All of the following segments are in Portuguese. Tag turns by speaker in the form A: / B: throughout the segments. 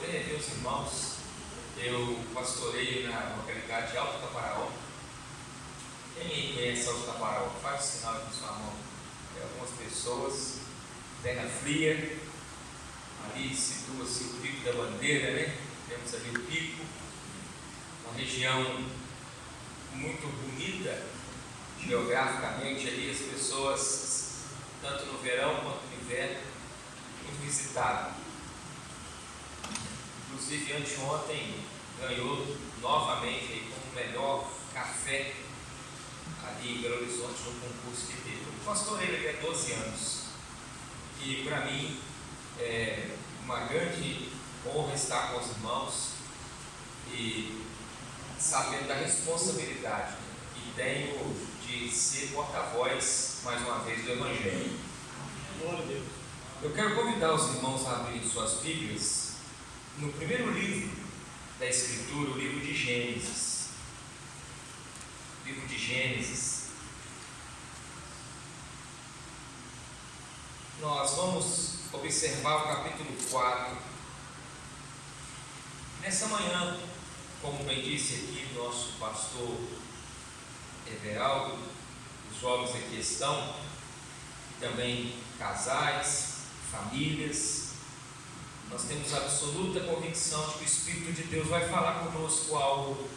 A: poder rever os irmãos. Eu pastoreio na localidade de Alto Taparaó. Quem conhece Alto Taparaó, faz o sinal com sua mão. Algumas pessoas, terra fria, ali situa-se o Pico da Bandeira, né? Temos ali o Pico, uma região muito bonita geograficamente. Ali as pessoas, tanto no verão quanto no inverno, muito visitado. Inclusive anteontem ganhou novamente aí como o melhor café ali em Belo Horizonte no concurso que teve. Eu pastorei aqui há 12 anos e para mim é uma grande honra estar com os irmãos e sabendo da responsabilidade que tenho de ser porta-voz mais uma vez do Evangelho.
B: Glória a Deus.
A: Eu quero convidar os irmãos a abrirem suas Bíblias no primeiro livro da Escritura, o livro de Gênesis. Livro de Gênesis. Nós vamos observar o capítulo 4. Nessa manhã, como bem disse aqui nosso pastor Everaldo, os jovens aqui estão, e também casais, famílias. Nós temos absoluta convicção de que o Espírito de Deus vai falar conosco algo,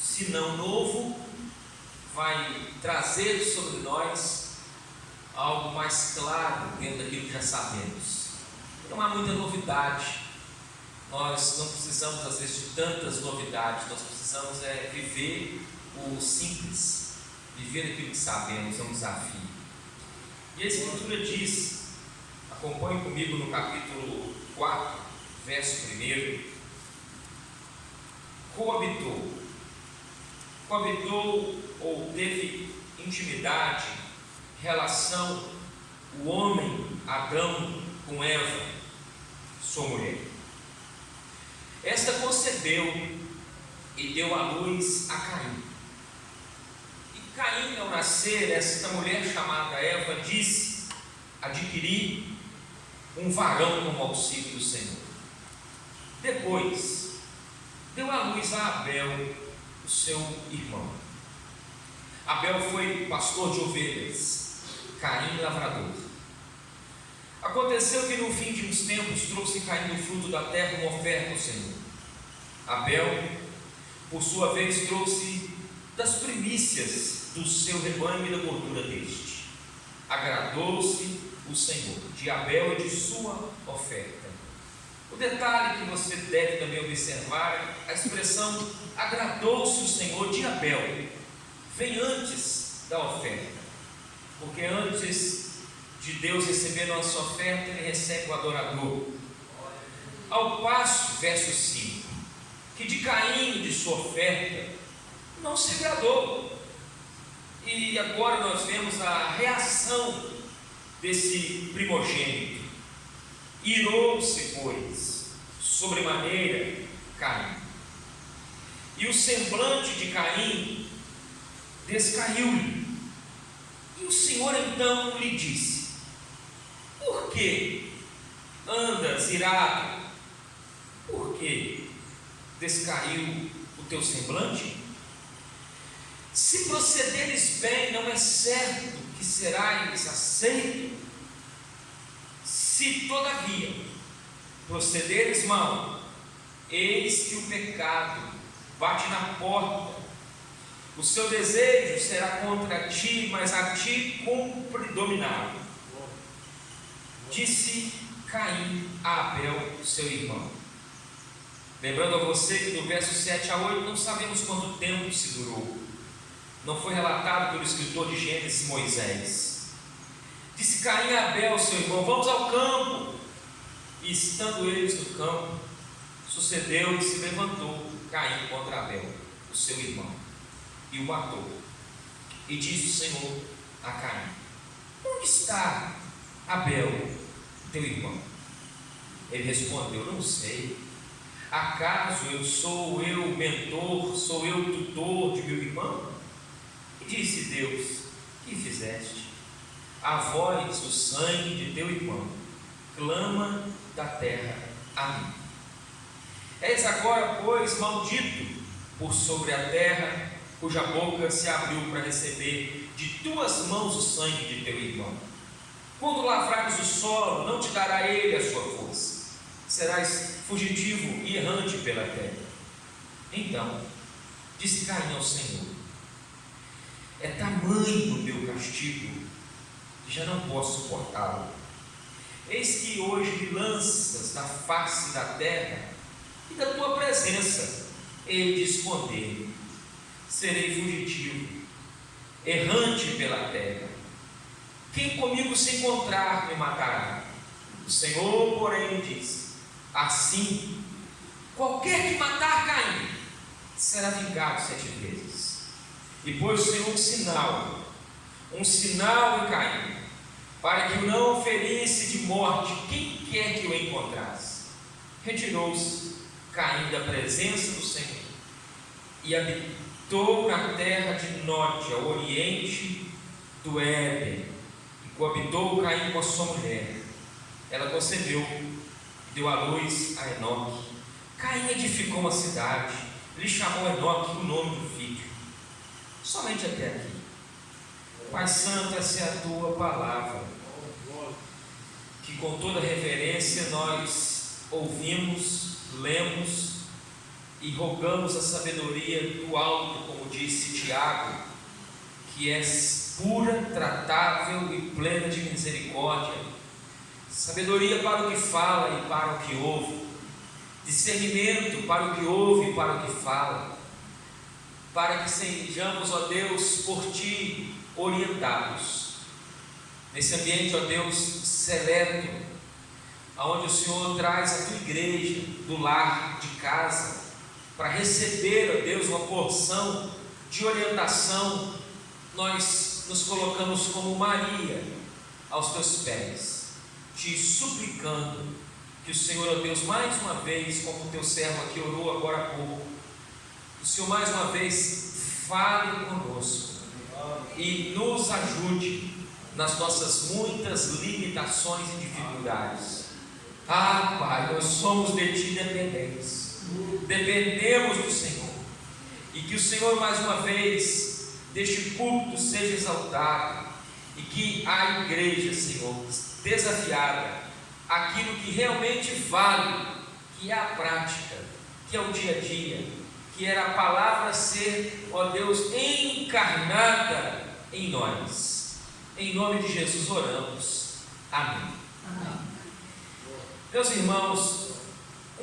A: se não novo, vai trazer sobre nós algo mais claro dentro daquilo que já sabemos. Não há muita novidade. Nós não precisamos às vezes de tantas novidades. Nós precisamos viver o simples, viver aquilo que sabemos. É um desafio. E a Escritura diz, acompanhe comigo no capítulo 4, verso 1. Coabitou ou teve intimidade, relação, o homem Adão com Eva, sua mulher. Esta concebeu e deu à luz a Caim. E Caim, ao nascer, esta mulher chamada Eva disse: adquiri um varão como auxílio do Senhor. Depois deu à luz a Abel, o seu irmão. Abel foi pastor de ovelhas, Caim lavrador. Aconteceu que no fim de uns tempos trouxe Caim do fruto da terra uma oferta ao Senhor. Abel, por sua vez, trouxe das primícias do seu rebanho e da gordura deste. Agradou-se o Senhor de Abel e de sua oferta. O detalhe que você deve também observar é a expressão agradou-se o Senhor de Abel. Vem antes da oferta, porque antes de Deus receber nossa oferta, Ele recebe o adorador. Ao passo, verso 5, que de Caim e de sua oferta não se agradou. E agora nós vemos a reação desse primogênito. Irou-se, pois, sobremaneira Caim, e o semblante de Caim descaiu-lhe. E o Senhor então lhe disse: por que andas irado? Por que descaiu o teu semblante? Se procederes bem, não é certo que serás aceito. Se todavia procederes mal, eis que o pecado bate na porta. O seu desejo será contra ti, mas a ti cumpre dominá-lo. Disse Caim a Abel, seu irmão. Lembrando a você que do verso 7 a 8 não sabemos quanto tempo se durou. Não foi relatado pelo escritor de Gênesis, Moisés. Disse Caim a Abel, seu irmão: vamos ao campo. E estando eles no campo, sucedeu que se levantou Caim contra Abel, o seu irmão, e o matou. E disse o Senhor a Caim: onde está Abel, teu irmão? Ele respondeu: não sei. Acaso sou eu mentor, sou eu tutor de meu irmão? E disse Deus: que fizeste? A voz do sangue de teu irmão clama da terra a mim. És agora, pois, maldito por sobre a terra, cuja boca se abriu para receber de tuas mãos o sangue de teu irmão. Quando lavrares o solo, não te dará ele a sua força, serás fugitivo e errante pela terra. Então disse Caim ao Senhor: é tamanho o meu castigo, que já não posso suportá-lo. Eis que hoje me lanças da face da terra, e da tua presença hei de esconder-me. Serei fugitivo, errante pela terra. Quem comigo se encontrar me matará. O Senhor, porém, diz: assim, qualquer que matar Caim será vingado 7 vezes. E pôs o Senhor um sinal em Caim, para que o não ferisse de morte quem quer que o encontrasse. Retirou-se Caim da presença do Senhor e habitou na terra de norte, ao oriente do Éden, e coabitou Caim com a sua mulher. Ela concebeu e deu à luz a Enoque. Caim edificou uma cidade, lhe chamou Enoque o nome do filho. Somente até aqui. Pai santo, essa é a tua palavra, que com toda reverência nós ouvimos, lemos e rogamos a sabedoria do alto, como disse Tiago, que é pura, tratável e plena de misericórdia, sabedoria para o que fala e para o que ouve, discernimento para o que ouve e para o que fala, para que sejamos, ó Deus, por Ti orientados, nesse ambiente, ó Deus, seleto, aonde o Senhor traz a Tua igreja, do lar, de casa, para receber, ó Deus, uma porção de orientação. Nós nos colocamos como Maria aos Teus pés, Te suplicando que o Senhor, ó Deus, mais uma vez, como o Teu servo aqui orou agora há pouco, o Senhor mais uma vez fale conosco e nos ajude nas nossas muitas limitações e dificuldades. Ah, Pai, nós somos de Ti dependentes, dependemos do Senhor, e que o Senhor mais uma vez deste púlpito seja exaltado, e que a igreja, Senhor, desafiada, aquilo que realmente vale, que é a prática, que é o dia a dia, que era a palavra ser, ó Deus, encarnada em nós. Em nome de Jesus oramos. Amém. Amém. Meus irmãos,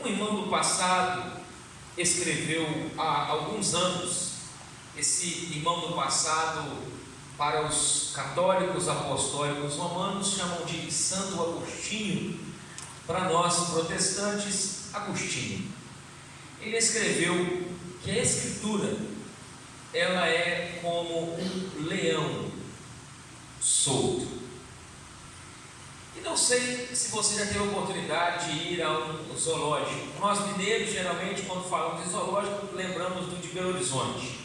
A: um irmão do passado escreveu há alguns anos, esse irmão do passado, para os católicos apostólicos romanos, chamam de Santo Agostinho, para nós protestantes, Agostinho. Ele escreveu que a Escritura, ela é como um leão solto. E não sei se você já teve a oportunidade de ir a um zoológico. Nós mineiros, geralmente, quando falamos de zoológico, lembramos do de Belo Horizonte.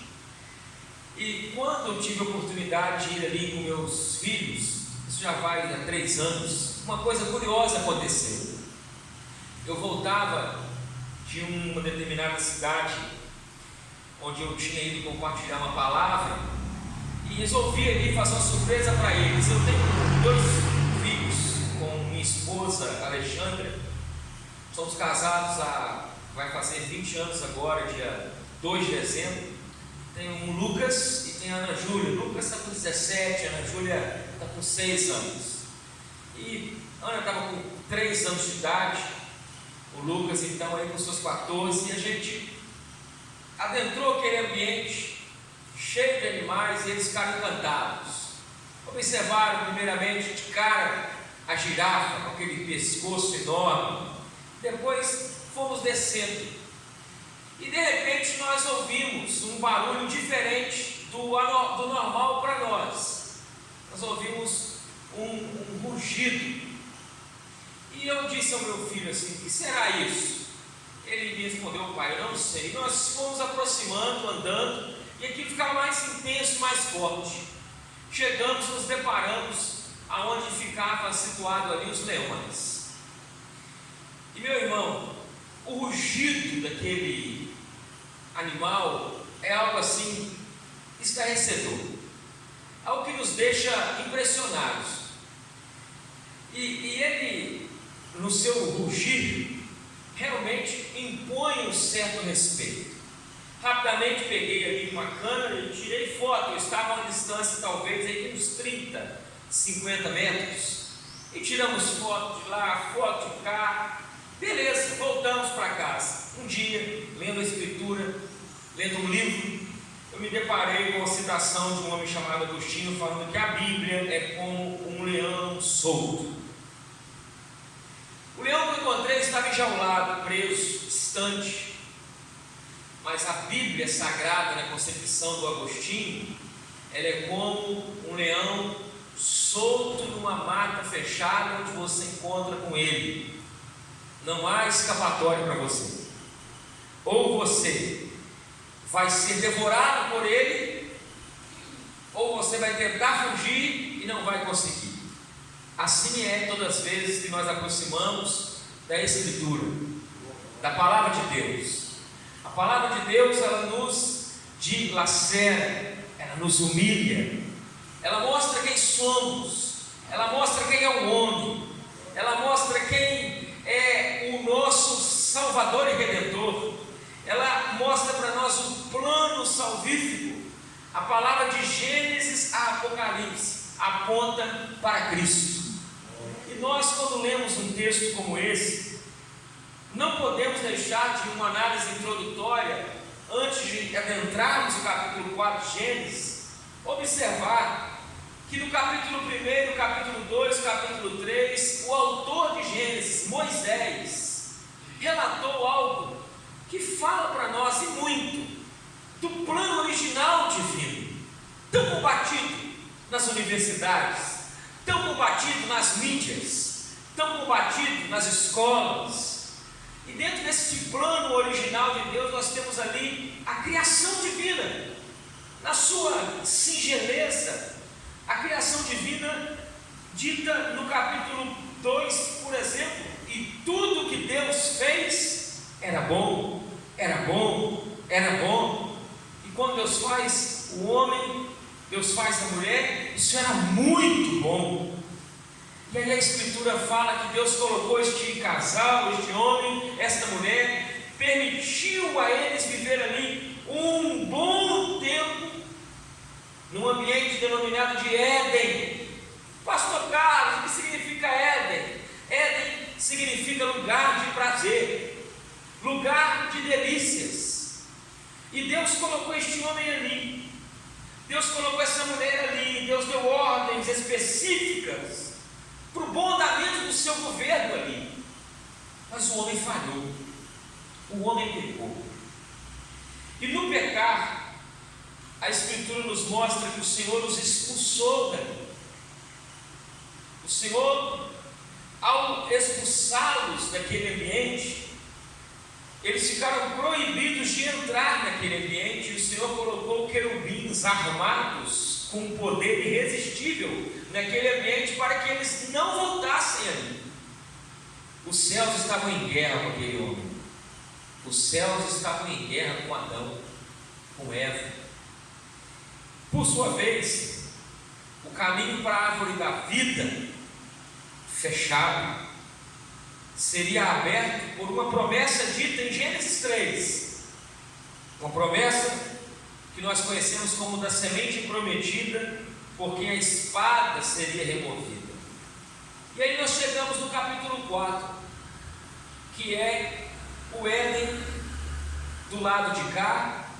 A: E quando eu tive a oportunidade de ir ali com meus filhos, isso já vai há 3 anos, uma coisa curiosa aconteceu. Eu voltava de uma determinada cidade, onde eu tinha ido compartilhar uma palavra, e resolvi ali fazer uma surpresa para eles. Eu tenho 2 filhos com minha esposa Alexandra, somos casados vai fazer 20 anos agora, dia 2 de dezembro. Tem o Lucas e tem a Ana Júlia. O Lucas está com 17, a Ana Júlia está com 6 anos. E a Ana estava com 3 anos de idade, o Lucas então aí com seus 14, e a gente adentrou aquele ambiente cheio de animais e eles ficaram encantados. Observaram primeiramente de cara a girafa com aquele pescoço enorme. Depois fomos descendo e de repente nós ouvimos um barulho diferente do normal para nós. Nós ouvimos um rugido. E eu disse ao meu filho assim: o que será isso? Ele me respondeu: pai, eu não sei. Nós fomos aproximando, andando, e aquilo ficava mais intenso, mais forte. Chegamos, nos deparamos aonde ficava situado ali os leões. E meu irmão, o rugido daquele animal é algo assim estarrecedor, algo que nos deixa impressionados. E ele, no seu rugir, realmente impõe um certo respeito. Rapidamente peguei ali uma câmera e tirei foto. Eu estava a uma distância talvez aí de uns 30, 50 metros, e tiramos foto de lá, foto de cá. Beleza, voltamos para casa. Um dia, lendo a Escritura, lendo um livro, eu me deparei com a citação de um homem chamado Agostinho, falando que a Bíblia é como um leão solto. O leão que eu encontrei estava enjaulado, preso, distante. Mas a Bíblia sagrada, na concepção do Agostinho, ela é como um leão solto numa mata fechada, onde você encontra com ele. Não há escapatória para você. Ou você vai ser devorado por ele, ou você vai tentar fugir e não vai conseguir. Assim é todas as vezes que nós aproximamos da Escritura, da Palavra de Deus. A Palavra de Deus, ela nos dilacera, ela nos humilha, ela mostra quem somos, ela mostra quem é o homem, ela mostra quem é o nosso Salvador e Redentor, ela mostra para nós o plano salvífico. A palavra de Gênesis a Apocalipse aponta para Cristo. E nós, quando lemos um texto como esse, não podemos deixar de uma análise introdutória, antes de adentrarmos no capítulo 4 de Gênesis, observar que no capítulo 1, capítulo 2, capítulo 3, o autor de Gênesis, Moisés, relatou algo que fala para nós e muito do plano original divino, tão combatido nas universidades, tão combatido nas mídias, tão combatido nas escolas. E dentro desse plano original de Deus, nós temos ali a criação divina, na sua singeleza, a criação divina dita no capítulo 2, por exemplo: e tudo que Deus fez era bom, era bom, era bom. E quando Deus faz o homem, Deus faz a mulher, isso era muito bom. E aí a Escritura fala que Deus colocou este casal, este homem, esta mulher, permitiu a eles viver ali um bom tempo, num ambiente denominado de Éden. Pastor Carlos, o que significa Éden? Éden significa lugar de prazer, lugar de delícias. E Deus colocou este homem ali, Deus colocou essa mulher ali, Deus deu ordens específicas para o bom andamento do seu governo ali. Mas o homem falhou, o homem pecou. E no pecar, a Escritura nos mostra que o Senhor os expulsou dali. O Senhor, ao expulsá-los daquele ambiente, eles ficaram proibidos de entrar naquele ambiente, e o Senhor colocou querubins armados com um poder irresistível naquele ambiente para que eles não voltassem ali. Os céus estavam em guerra com aquele homem, os céus estavam em guerra com Adão, com Eva. Por sua vez, o caminho para a árvore da vida, fechado, seria aberto por uma promessa dita em Gênesis 3, uma promessa que nós conhecemos como da semente prometida, por quem a espada seria removida. E aí nós chegamos no capítulo 4, que é o Éden do lado de cá,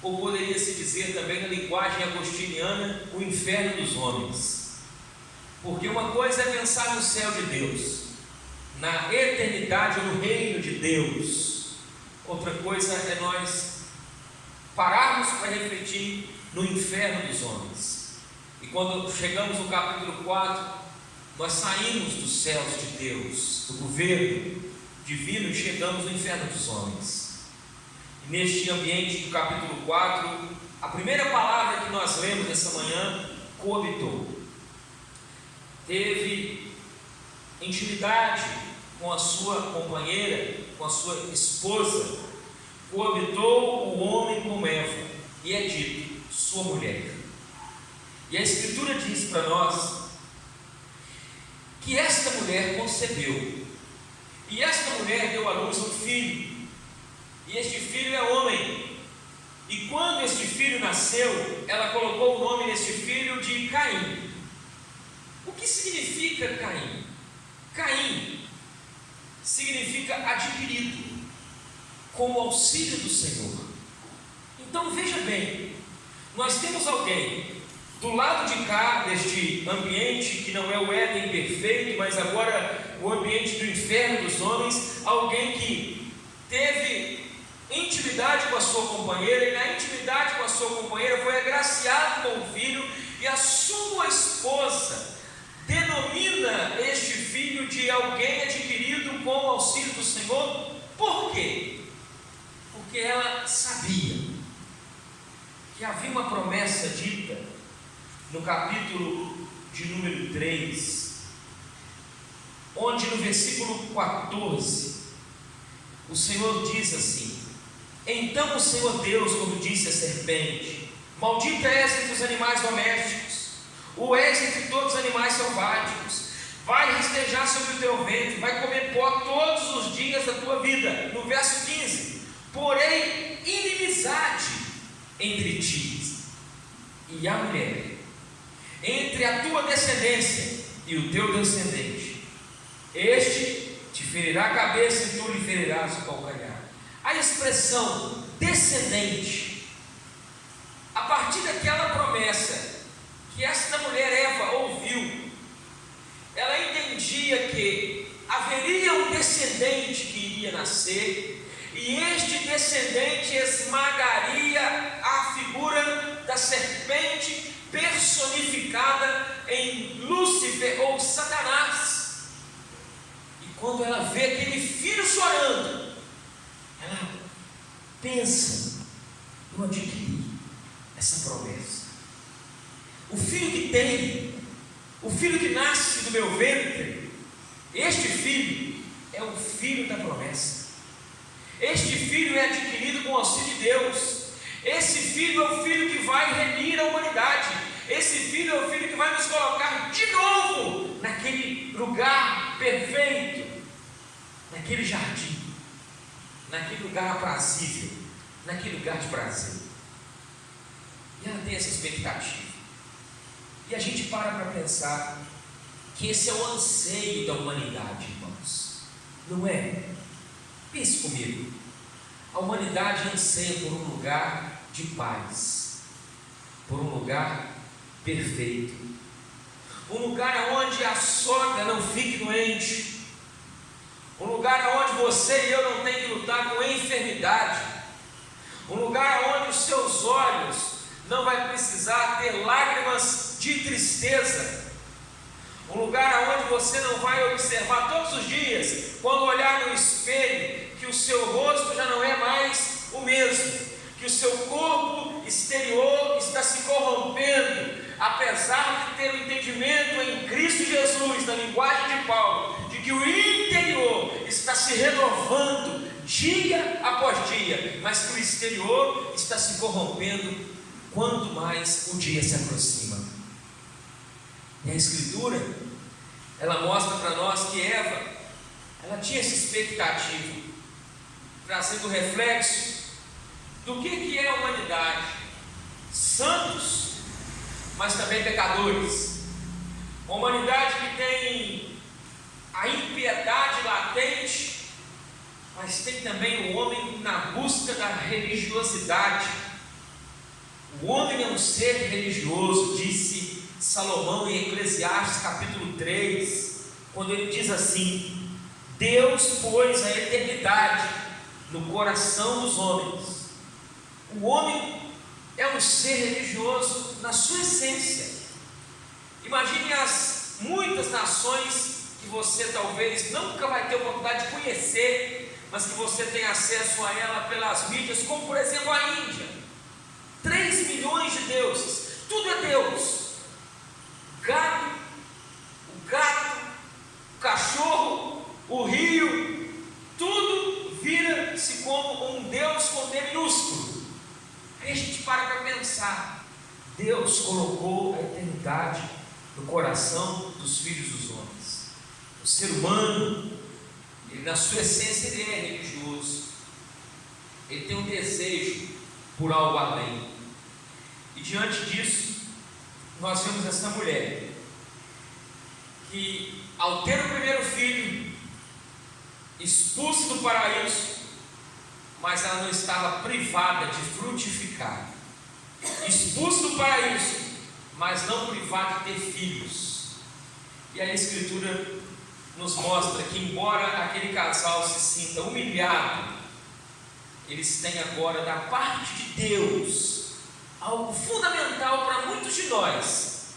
A: ou poderia se dizer também na linguagem agostiniana, o inferno dos homens. Porque uma coisa é pensar no céu de Deus, na eternidade ou no reino de Deus, outra coisa é nós pararmos para refletir no inferno dos homens. E quando chegamos no capítulo 4, nós saímos dos céus de Deus, do governo divino, e chegamos no inferno dos homens. E neste ambiente do capítulo 4, a primeira palavra que nós lemos nessa manhã, coabitou. Teve intimidade com a sua companheira, com a sua esposa, coabitou o homem com Eva, e é dito, sua mulher. E a Escritura diz para nós que esta mulher concebeu, e esta mulher deu à luz um filho, e este filho é homem. E quando este filho nasceu, ela colocou o nome deste filho de Caim. O que significa Caim? Caim significa adquirido, com o auxílio do Senhor. Então veja bem, nós temos alguém do lado de cá deste ambiente, que não é o Éden perfeito, mas agora o ambiente do inferno dos homens, alguém que teve intimidade com a sua companheira, e na intimidade com a sua companheira foi agraciado com o filho, e a sua esposa denomina este filho de alguém adquirido com o auxílio do Senhor. Por quê? Porque ela sabia que havia uma promessa dita no capítulo de número 3, onde no versículo 14 o Senhor diz assim: então o Senhor Deus, como disse a serpente, maldita és entre os animais domésticos, o és entre todos os animais selváticos, vai rastejar sobre o teu ventre, vai comer pó todos os dias da tua vida. No verso 15, porém inimizade entre ti e a mulher, entre a tua descendência e o teu descendente, este te ferirá a cabeça e tu lhe ferirás o calcanhar. A expressão descendente, a partir daquela promessa que esta mulher Eva ouviu, ela entendia que haveria um descendente que iria nascer, e este descendente esmagaria a figura da serpente personificada em Lúcifer ou Satanás. E quando ela vê aquele filho chorando, ela pensa: eu adquiri essa promessa. O filho que tem, o filho que nasce do meu ventre, este filho é o filho da promessa. Este filho é adquirido com o auxílio de Deus. Esse filho é o filho que vai remir a humanidade. Esse filho é o filho que vai nos colocar de novo naquele lugar perfeito, naquele jardim, naquele lugar aprazível, naquele lugar de prazer. E ela tem essa expectativa. E a gente para pensar que esse é o anseio da humanidade, irmãos. Não é? Pense comigo. A humanidade anseia por um lugar de paz, por um lugar perfeito, um lugar onde a sogra não fique doente, um lugar onde você e eu não tenham que lutar com enfermidade, um lugar onde os seus olhos não vai precisar ter lágrimas de tristeza, um lugar onde você não vai observar todos os dias, quando olhar no espelho, que o seu rosto já não é mais o mesmo, que o seu corpo exterior está se corrompendo, apesar de ter o entendimento em Cristo Jesus, na linguagem de Paulo, de que o interior está se renovando dia após dia, mas que o exterior está se corrompendo quanto mais o dia se aproxima. E a Escritura, ela mostra para nós que Eva, ela tinha essa expectativa, trazendo reflexo do que é a humanidade: santos, mas também pecadores. Uma humanidade que tem a impiedade latente, mas tem também o homem na busca da religiosidade. O homem é um ser religioso, disse Salomão em Eclesiastes capítulo 3, quando ele diz assim: Deus pôs a eternidade no coração dos homens. O homem é um ser religioso na sua essência. Imagine as muitas nações que você talvez nunca vai ter oportunidade de conhecer, mas que você tem acesso a ela pelas mídias, como por exemplo a Índia. 3 milhões de deuses, tudo é Deus. O gato, o cachorro, o rio, tudo vira-se como um Deus com D minúsculo. Aí a gente para pensar, Deus colocou a eternidade no coração dos filhos dos homens. O ser humano, ele, na sua essência, ele é religioso, ele tem um desejo por algo além, e diante disso, nós vemos essa mulher, que ao ter o primeiro filho, expulso do paraíso, mas ela não estava privada de frutificar, expulso do paraíso, mas não privada de ter filhos. E a Escritura nos mostra que, embora aquele casal se sinta humilhado, eles têm agora da parte de Deus algo fundamental para muitos de nós,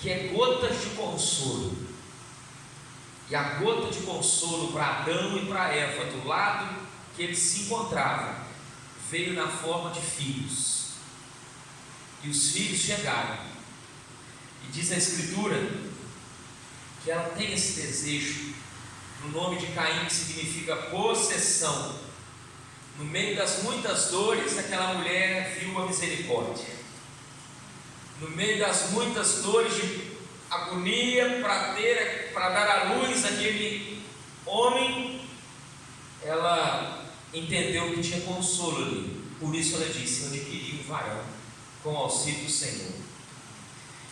A: que é gotas de consolo. E a gota de consolo para Adão e para Eva, do lado que eles se encontravam, veio na forma de filhos. E os filhos chegaram. E diz a Escritura que ela tem esse desejo, no nome de Caim, que significa possessão. No meio das muitas dores, aquela mulher viu a misericórdia. No meio das muitas dores de agonia para dar à luz aquele homem, ela entendeu que tinha consolo ali. Por isso ela disse: eu adquiri um varão com o auxílio do Senhor.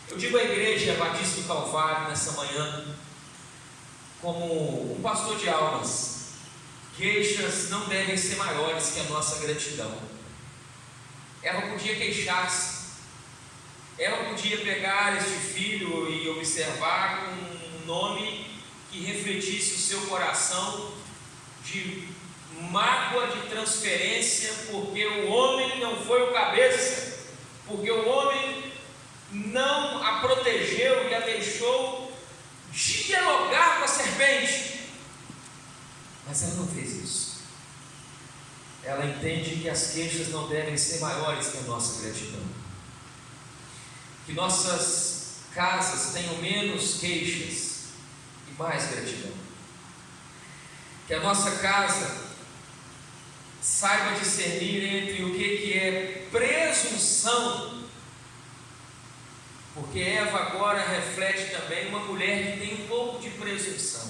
A: Eu digo à Igreja Batista do Calvário nessa manhã, como um pastor de almas, queixas não devem ser maiores que a nossa gratidão. Ela podia queixar-se, ela podia pegar este filho e observar com um nome que refletisse o seu coração de mágoa, de transferência, porque o homem não foi o cabeça, porque o homem não a protegeu e a deixou dialogar com a serpente. Mas ela não fez isso. Ela entende que as queixas não devem ser maiores que a nossa gratidão. Que nossas casas tenham menos queixas e mais gratidão. Que a nossa casa saiba discernir entre o que é presunção, porque Eva agora reflete também uma mulher que tem um pouco de presunção.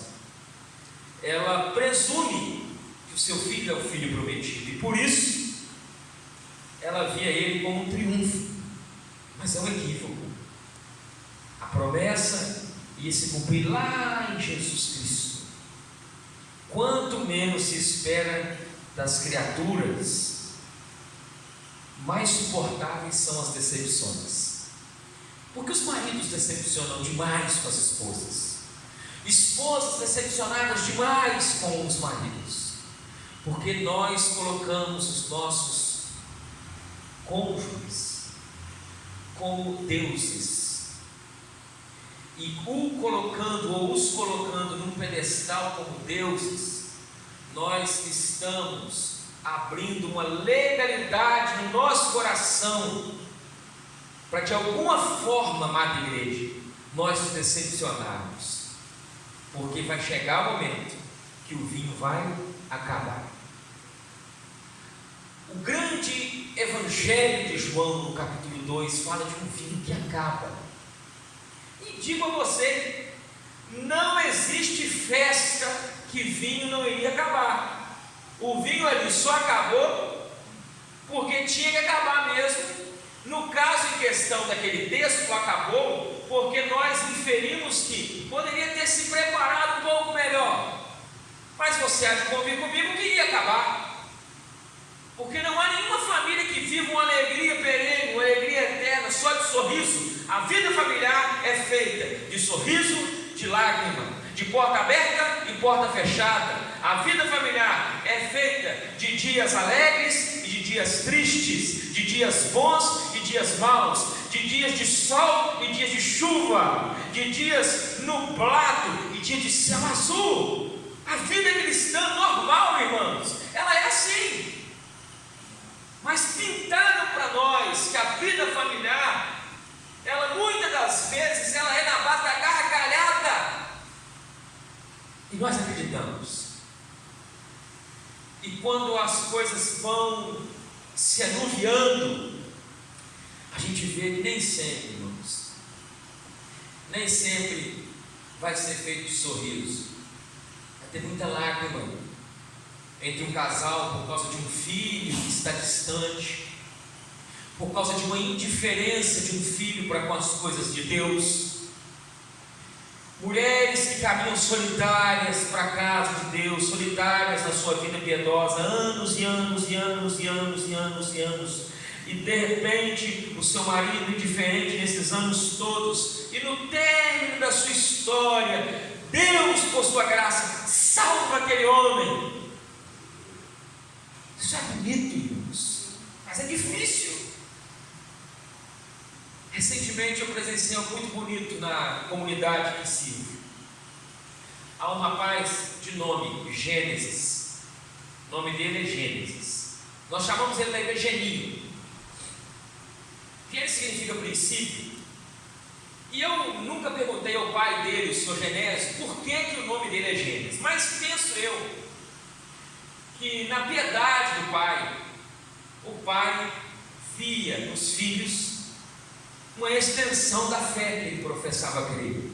A: Ela presume que o seu filho é o filho prometido, e por isso ela via ele como um triunfo. Mas é um equívoco. A promessa ia se cumprir lá em Jesus Cristo. Quanto menos se espera das criaturas, mais suportáveis são as decepções. Porque os maridos decepcionam demais com as esposas, esposas decepcionadas demais com os maridos, porque nós colocamos os nossos cônjuges como deuses, e o colocando ou os colocando num pedestal como deuses, nós estamos abrindo uma legalidade no nosso coração para de alguma forma, amada igreja, nós nos decepcionarmos, porque vai chegar o momento que o vinho vai acabar. O grande evangelho de João, no capítulo 2, fala de um vinho que acaba. E digo a você, não existe festa que vinho não iria acabar. O vinho ali só acabou porque tinha que acabar mesmo. No caso em questão daquele texto, acabou porque nós inferimos que poderia ter se preparado um pouco melhor. Mas você há de convir comigo que ia acabar, porque não há nenhuma família que viva uma alegria perene, uma alegria eterna, só de sorriso. A vida familiar é feita de sorriso, de lágrima, de porta aberta e porta fechada. A vida familiar é feita de dias alegres e de dias tristes, de dias bons e dias maus, de dias de sol e dias de chuva, de dias nublados e dias de céu azul. A vida cristã normal, irmãos, ela é assim. Mas pintaram para nós que a vida familiar, ela muitas das vezes, ela é na base da gargalhada. E nós acreditamos. E quando vão se anuviando, a gente vê que nem sempre, irmãos, nem sempre vai ser feito de sorriso. Vai ter muita lágrima entre um casal por causa de um filho que está distante, por causa de uma indiferença de um filho para com as coisas de Deus. Mulheres que caminham solitárias para a casa de Deus, solitárias na sua vida piedosa, anos e anos e anos e anos e anos e anos, e de repente o seu marido indiferente nesses anos todos, e no término da sua história, Deus, por sua graça, salva aquele homem. Isso é bonito, irmãos, mas é difícil. Recentemente eu presenciei algo muito bonito na comunidade que sirvo. Há um rapaz de nome Gênesis. O nome dele é Gênesis. Nós chamamos ele da igreja Geninho. Gênesis significa princípio. E eu nunca perguntei ao pai dele, o senhor Genésio, por que o nome dele é Gênesis. Mas penso eu que na piedade do pai, o pai via nos filhos uma extensão da fé que ele professava crer.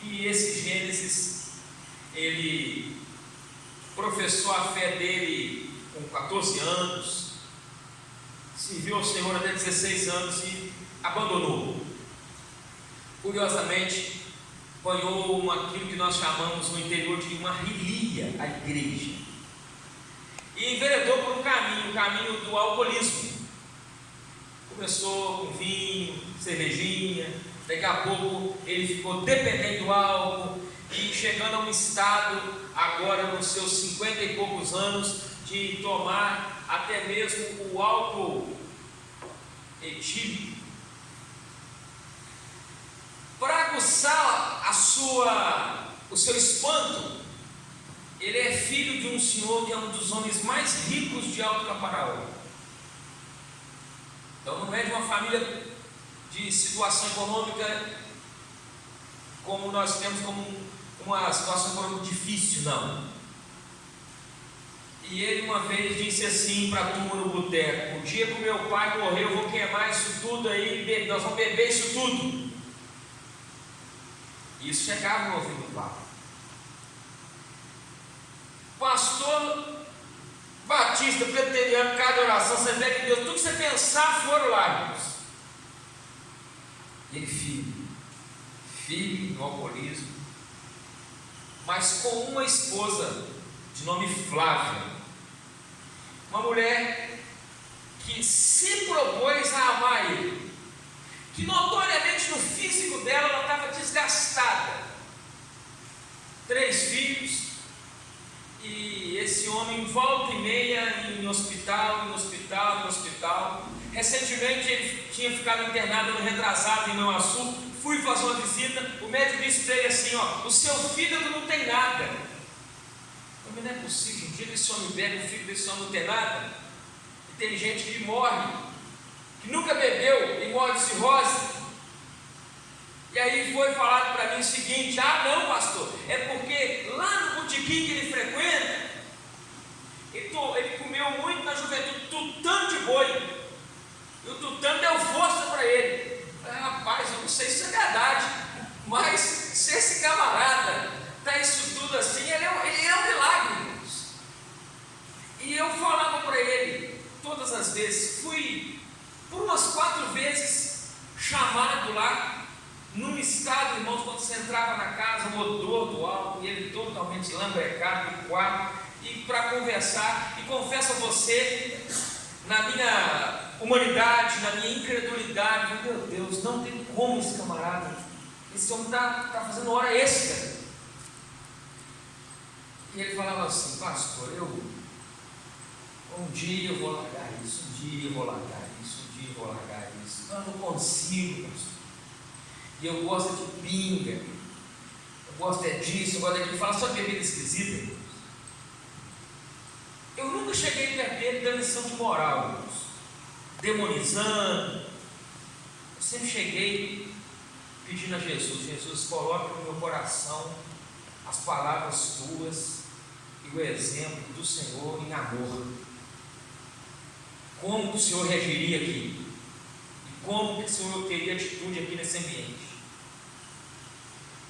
A: E esse Gênesis, ele professou a fé dele com 14 anos, serviu ao Senhor até 16 anos e abandonou. Curiosamente, apanhou aquilo que nós chamamos no interior de uma relia à igreja, e enveredou por um caminho, o caminho do alcoolismo. Começou com vinho, cervejinha, daqui a pouco ele ficou dependente do álcool e chegando a um estado, agora nos seus 50 e poucos anos, de tomar até mesmo o álcool etílico. Para aguçar o seu espanto, ele é filho de um senhor que é um dos homens mais ricos de Alto Caparaó. Então não é de uma família de situação econômica como nós temos, como uma situação econômica difícil, não. E ele uma vez disse assim para a turma no boteco: o dia que o meu pai morrer eu vou queimar isso tudo aí, nós vamos beber isso tudo. E isso chegava no ouvido do pai. Pastor batista, preteriano, cada oração, você vê que Deus, tudo que você pensar foram lá, irmãos. E ele filho no alcoolismo, mas com uma esposa de nome Flávia, uma mulher que se propôs a amar ele, que notoriamente no físico dela ela estava desgastada, 3 filhos. E esse homem volta e meia em hospital. Recentemente ele tinha ficado internado no retrasado em Manhuaçu. Fui fazer uma visita, o médico disse para ele assim: ó, o seu fígado não tem nada. Mas não é possível, um dia desse homem bebe, o filho desse homem não tem nada. E tem gente que morre, que nunca bebeu e morre de cirrose. E aí foi falado para mim o seguinte: ah não, pastor, é porque lá no botequim que ele frequenta, ele comeu muito na juventude tutano de boi, e o tutano deu força para ele. Rapaz, eu não sei se é verdade, mas se esse camarada está isso tudo assim, ele é um milagre, irmãos. E eu falava para ele todas as vezes, fui por umas 4 vezes chamado lá, num estado, irmãos, quando você entrava na casa, o odor do álcool, e ele totalmente lambrecado no quarto, e para conversar. E confesso a você, na minha humanidade, na minha incredulidade, meu Deus, não tem como esse camarada, esse homem está fazendo hora extra. E ele falava assim: pastor, um dia eu vou largar isso, um dia eu vou largar isso, um dia eu vou largar isso. Eu não consigo, pastor. E eu gosto de pinga, eu gosto disso, eu gosto daquilo. Fala só de bebida esquisita, irmãos. Eu nunca cheguei perto dele dando lição de moral, irmãos, demonizando. Eu sempre cheguei pedindo a Jesus: Jesus, coloque no meu coração as palavras tuas e o exemplo do Senhor em amor. como o Senhor reagiria aqui? E como que o Senhor teria atitude aqui nesse ambiente?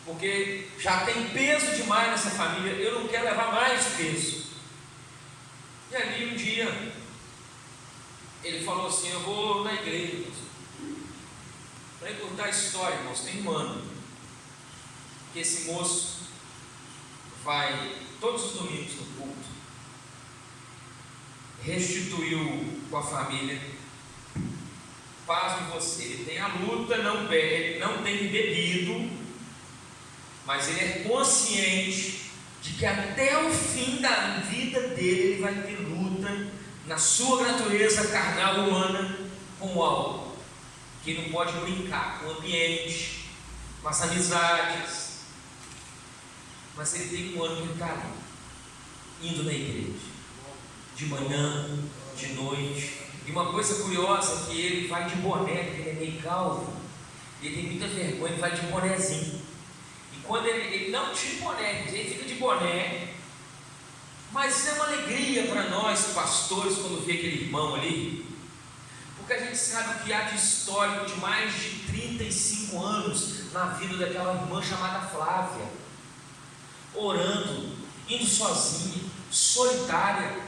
A: Porque já tem peso demais nessa família, eu não quero levar mais peso. E ali um dia, ele falou assim: eu vou na igreja. Para contar a história, irmãos, tem um ano que esse moço vai todos os domingos no culto, restituiu com a família. Paz em você, ele tem a luta, não bebe, não tem bebido, mas ele é consciente de que até o fim da vida dele ele vai ter luta na sua natureza carnal humana com algo que não pode brincar com o ambiente, com as amizades. Mas ele tem um ano que ele está ali, indo na igreja, de manhã, de noite. E uma coisa curiosa é que ele vai de boné, porque ele é meio calvo, e ele tem muita vergonha, ele vai de bonézinho. E quando ele não tira boné, ele fica de boné. Mas é uma alegria para nós, pastores, quando vê aquele irmão ali, porque a gente sabe que há de histórico de mais de 35 anos na vida daquela irmã chamada Flávia, orando, indo sozinha, solitária,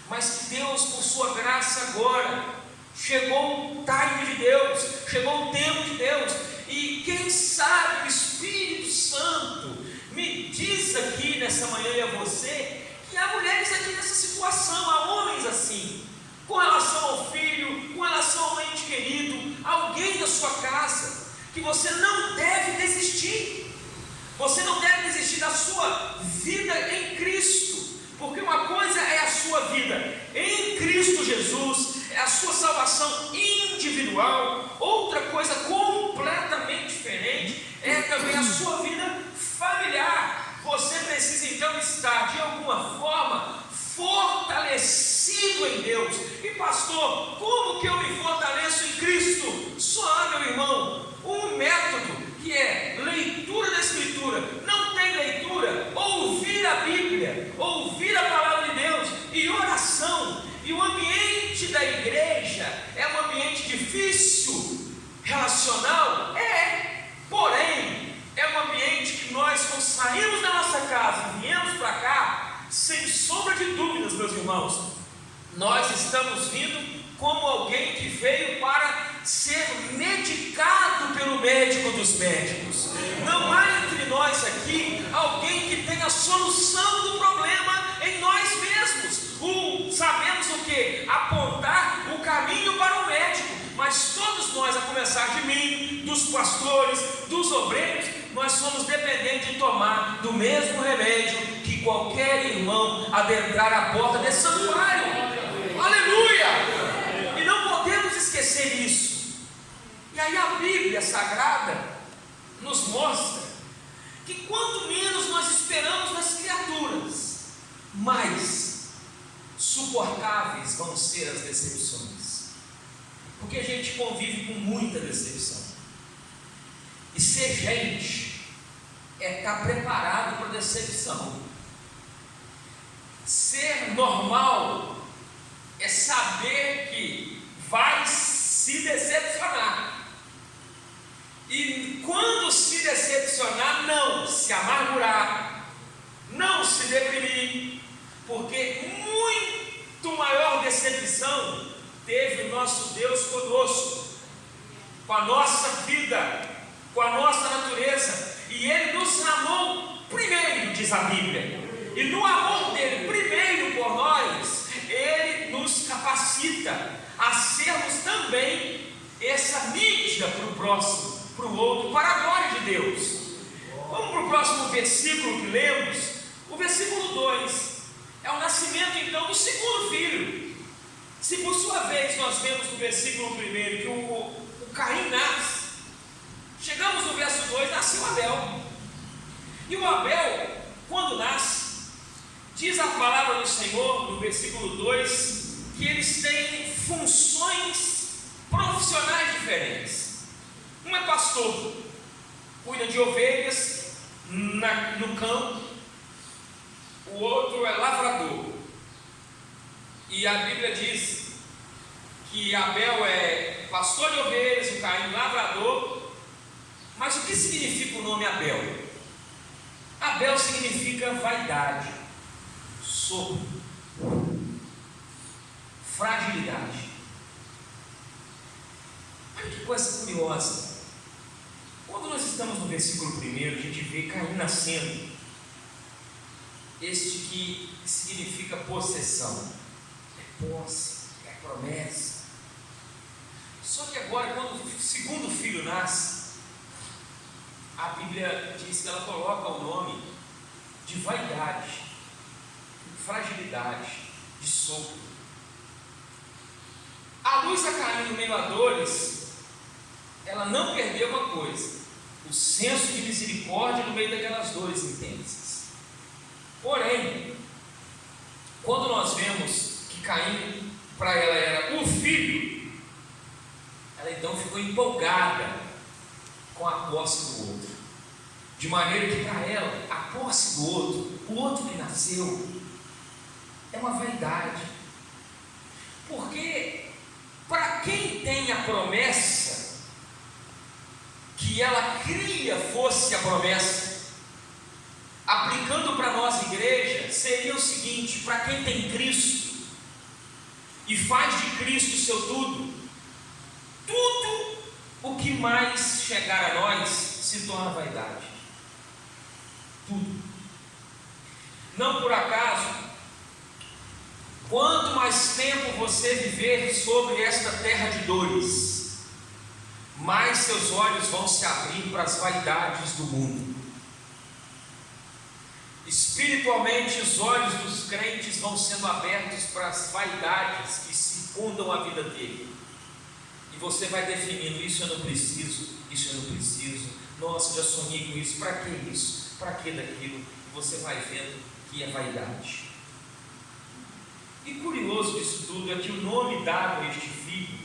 A: mas que Deus, por sua graça agora, chegou o time de Deus, chegou o tempo de Deus, e quem sabe o Espírito Santo me diz aqui nessa manhã e a você, que há mulheres aqui nessa situação, há homens assim, com relação ao filho, com relação ao ente querido, alguém da sua casa, que você não deve desistir. Você não deve desistir da sua vida em Cristo, porque uma coisa é a sua vida em Cristo Jesus, é a sua salvação individual, outra coisa completamente diferente é também a sua vida familiar. Você precisa então estar de alguma forma fortalecido em Deus. E pastor, como que eu me fortaleço em Cristo? Só há, meu irmão, um método, que é leitura da Escritura. Não tem leitura? Ouvir a Bíblia, ouvir a palavra de Deus e oração. E o ambiente da igreja é um ambiente difícil, relacional? Porém, é um ambiente que nós, quando saímos da nossa casa e viemos para cá, sem sombra de dúvidas, meus irmãos, nós estamos vindo como alguém que veio para ser medicado pelo médico dos médicos. Não há entre nós aqui alguém que tenha a solução do problema em nós mesmos. Sabemos o que? Apontar o caminho para o médico, mas todos nós, a começar de mim, dos pastores, dos obreiros, nós somos dependentes de tomar do mesmo remédio que qualquer irmão adentrar a porta desse santuário. Aleluia! E não podemos esquecer isso. E aí a Bíblia Sagrada nos mostra que quanto menos nós esperamos das criaturas, mais suportáveis vão ser as decepções, porque a gente convive com muita decepção, e ser gente é estar preparado para a decepção. Ser normal é saber que vai se decepcionar, e quando se decepcionar, não se amargurar, não se deprimir, porque muito maior decepção teve o nosso Deus conosco, com a nossa vida, com a nossa natureza, e Ele nos amou primeiro, diz a Bíblia, e no amor dele primeiro por nós, Ele nos capacita a sermos também essa mídia para o próximo, para o outro, para a glória de Deus. Vamos para o próximo versículo que lemos, o versículo 2, é o nascimento então do segundo filho. Se por sua vez nós vemos no versículo 1 que o Caim nasce, chegamos no verso 2, nasceu Abel. E o Abel, quando nasce, diz a palavra do Senhor no versículo 2 que eles têm funções profissionais diferentes. Um é pastor, cuida de ovelhas no campo. O outro é lavrador. E a Bíblia diz que Abel é pastor de ovelhas, o Caim lavrador. Mas o que significa o nome Abel? Abel significa vaidade, sopro, fragilidade. Olha que coisa curiosa. Quando nós estamos no versículo 1, a gente vê Caim nascendo. Este que significa possessão, é posse, é promessa. Só que agora, quando o segundo filho nasce, a Bíblia diz que ela coloca o nome de vaidade, de fragilidade, de sopro. A luz a Caim no meio a dores, ela não perdeu uma coisa: o senso de misericórdia no meio daquelas dores intensas. Porém, quando nós vemos que Caim, para ela, era o filho, ela então ficou empolgada com a posse do outro, de maneira que para ela, a posse do outro, o outro que nasceu, é uma vaidade. Porque para quem tem a promessa, que ela cria fosse a promessa, aplicando para nós igreja, seria o seguinte: para quem tem Cristo e faz de Cristo o seu tudo, tudo o que mais chegar a nós se torna vaidade. Tudo. Não por acaso, quanto mais tempo você viver sobre esta terra de dores, mais seus olhos vão se abrir para as vaidades do mundo. Espiritualmente, os olhos dos crentes vão sendo abertos para as vaidades que circundam a vida dele. E você vai definindo: isso eu não preciso, isso eu não preciso, nossa, já sonhei com isso, para que isso, para que daquilo? E você vai vendo que é vaidade. E curioso disso tudo é que o nome dado a este filho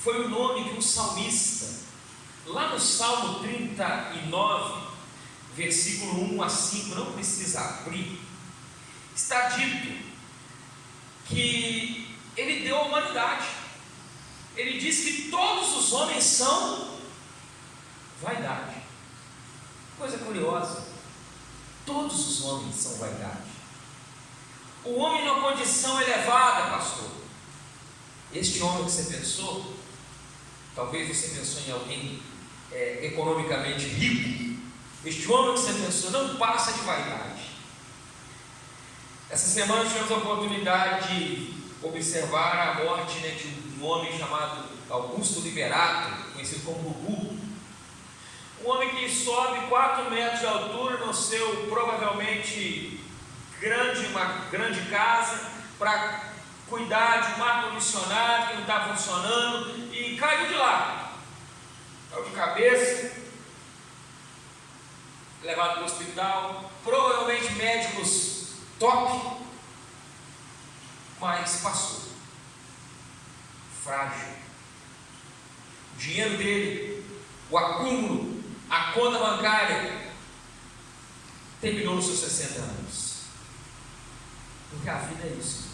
A: foi o nome que um salmista, lá no Salmo 39, versículo 1 a 5, não precisa abrir, está dito que ele deu à humanidade. Ele diz que todos os homens são vaidade. Coisa curiosa, todos os homens são vaidade. O homem numa condição elevada, pastor. Este homem que você pensou, talvez você pensou em alguém economicamente rico. Este homem que você pensou não passa de vaidade. Essa semana tivemos a oportunidade de observar a morte de um homem chamado Augusto Liberato, conhecido como Gugu. Um homem que sobe 4 metros de altura no seu provavelmente uma grande casa para cuidar de um ar-condicionado que não está funcionando, e caiu de lá, caiu de cabeça, levado para o hospital, provavelmente médicos top, mas passou. Frágil. O dinheiro dele, o acúmulo, a conta bancária, terminou nos seus 60 anos. Porque a vida é isso.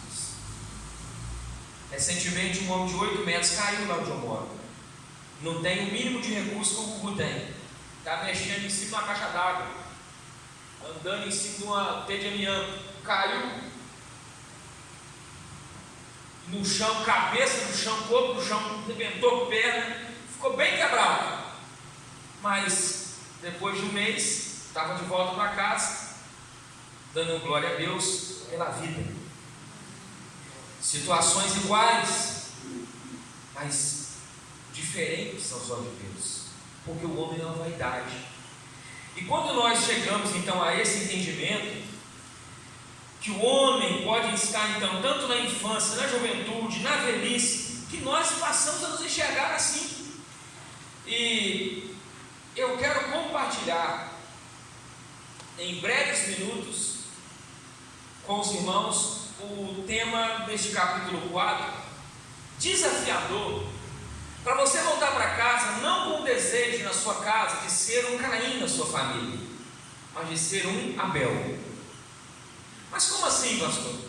A: Recentemente, um homem de 8 metros caiu lá onde eu moro. Não tem o mínimo de recurso que o Gugu tem. Está mexendo em cima de uma caixa d'água, andando em cima de uma teia de amianto, caiu no chão, cabeça no chão, corpo no chão, arrebentou perna, ficou bem quebrado. Mas depois de um mês, estava de volta para casa, dando glória a Deus pela vida. Situações iguais, mas diferentes aos olhos de Deus, porque o homem é uma vaidade. E quando nós chegamos então a esse entendimento, que o homem pode estar então tanto na infância, na juventude, na velhice, que nós passamos a nos enxergar assim. E eu quero compartilhar em breves minutos com os irmãos o tema deste capítulo 4, desafiador, para você voltar para casa não com o desejo na sua casa de ser um Caim na sua família, mas de ser um Abel. Mas como assim, pastor?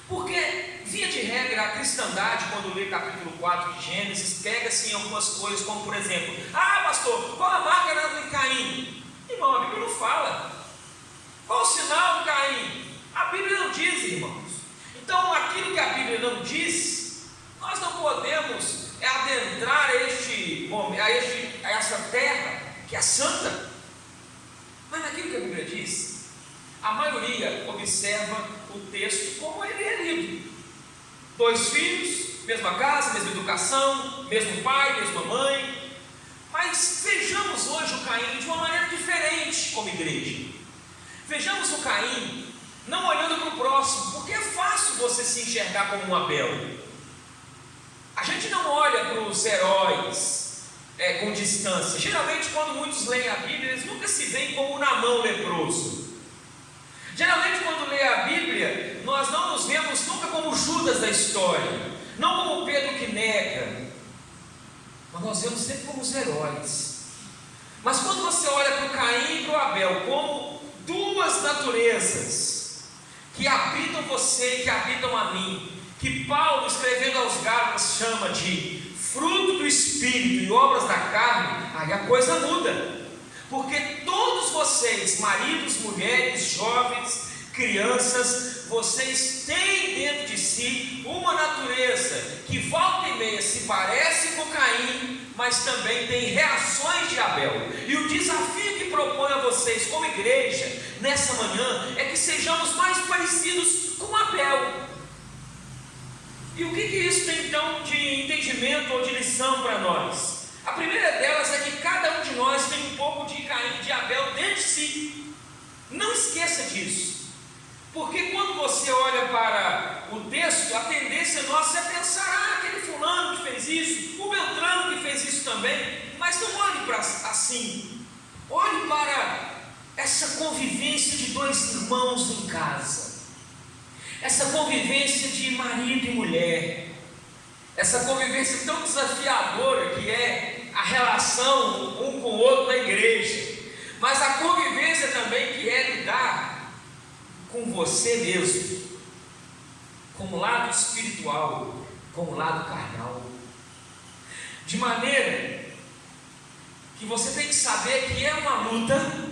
A: Porque, via de regra, a cristandade, quando lê capítulo 4 de Gênesis, pega-se em algumas coisas, como por exemplo, pastor, qual a marca de Caim? Irmão, a Bíblia não fala. Qual o sinal de Caim? A Bíblia não diz, irmãos. Então, aquilo que a Bíblia não diz, nós não podemos adentrar a essa terra que é santa. Mas naquilo que a Bíblia diz, a maioria observa o texto como ele é lido. 2 filhos, mesma casa, mesma educação, mesmo pai, mesma mãe. Mas vejamos hoje o Caim de uma maneira diferente como igreja. Vejamos o Caim não olhando para o próximo, porque é fácil você se enxergar como um Abel. A gente não olha para os heróis com distância. Geralmente, quando muitos leem a Bíblia, eles nunca se veem como o Naamã leproso. Geralmente, quando lê a Bíblia, nós não nos vemos nunca como Judas da história, não como Pedro que nega, mas nós vemos sempre como os heróis. Mas quando você olha para o Caim e para o Abel como duas naturezas que habitam você e que habitam a mim, que Paulo, escrevendo aos Gálatas, chama de fruto do Espírito e obras da carne, aí a coisa muda. Porque todos vocês, maridos, mulheres, jovens, crianças, vocês têm dentro de si uma natureza que volta e meia se parece com Caim, mas também tem reações de Abel. E o desafio que proponho a vocês como igreja, nessa manhã, é que sejamos mais parecidos com Abel. E o que isso tem então de entendimento ou de lição para nós? A primeira delas é que cada um de nós tem um pouco de Caim, de Abel dentro de si. Não esqueça disso. Porque quando você olha para o texto, a tendência nossa é pensar, aquele fulano que fez isso, o Beltrano que fez isso também. Mas não olhe para assim. Olhe para essa convivência de 2 irmãos em casa. Essa convivência de marido e mulher. Essa convivência tão desafiadora que é a relação um com o outro na igreja, mas a convivência também que é lidar com você mesmo, com o lado espiritual, com o lado carnal, de maneira que você tem que saber que é uma luta,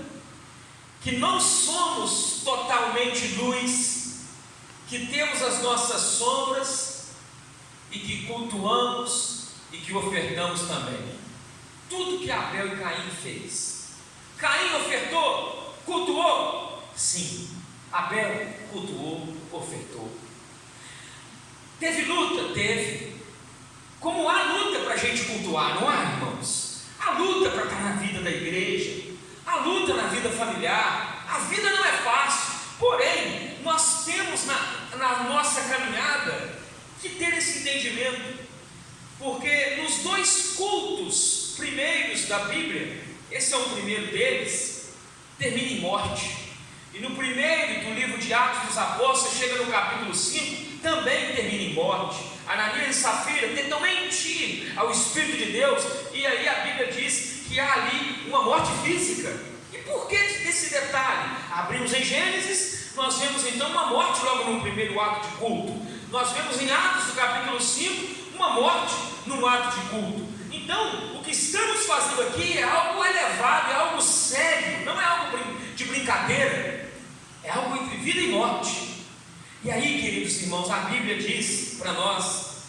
A: que não somos totalmente luz, que temos as nossas sombras, e que cultuamos e que ofertamos também. Tudo que Abel e Caim fez. Caim ofertou, cultuou? Sim. Abel cultuou, ofertou. Teve luta? Teve. Como há luta para a gente cultuar, não há, irmãos? Há luta para estar na vida da igreja, há luta na vida familiar. A vida não é fácil, porém, nós temos na nossa caminhada que ter esse entendimento, porque nos 2 cultos primeiros da Bíblia, esse é o primeiro deles, termina em morte, e no primeiro do livro de Atos dos Apóstolos, chega no capítulo 5, também termina em morte. Ananias e Safira tentam mentir ao Espírito de Deus, e aí a Bíblia diz que há ali uma morte física. E por que esse detalhe? Abrimos em Gênesis, nós vemos então uma morte logo no primeiro ato de culto. Nós vemos em Atos, no capítulo 5, uma morte no ato de culto. Então, o que estamos fazendo aqui é algo elevado, é algo sério, não é algo de brincadeira, é algo entre vida e morte. E aí, queridos irmãos, a Bíblia diz para nós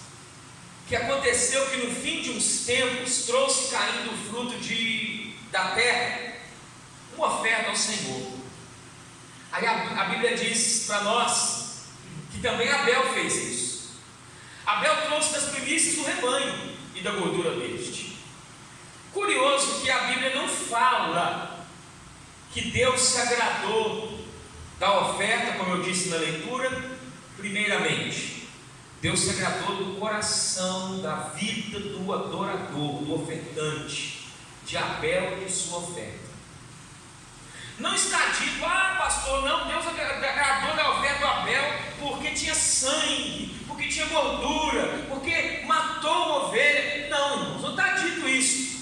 A: que aconteceu que no fim de uns tempos trouxe Caim do fruto da terra uma oferta ao Senhor. Aí a Bíblia diz para nós que também Abel fez isso. Abel trouxe das primícias do rebanho e da gordura deste. Curioso que a Bíblia não fala que Deus se agradou da oferta, como eu disse na leitura. Primeiramente, Deus se agradou do coração, da vida do adorador, do ofertante, de Abel e de sua oferta. Não está dito, pastor, não, Deus agradou da oferta do Abel porque tinha sangue, porque tinha gordura, porque matou uma ovelha. Não, irmãos, não está dito isso.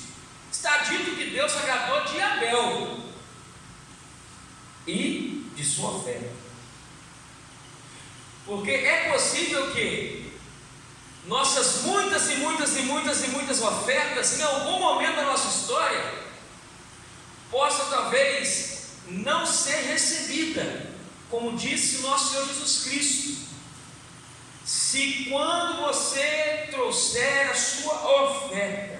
A: Está dito que Deus agradou de Abel e de sua oferta. Porque é possível que nossas muitas ofertas, em algum momento da nossa história, possa talvez não ser recebida, como disse nosso Senhor Jesus Cristo. Se quando você trouxer a sua oferta,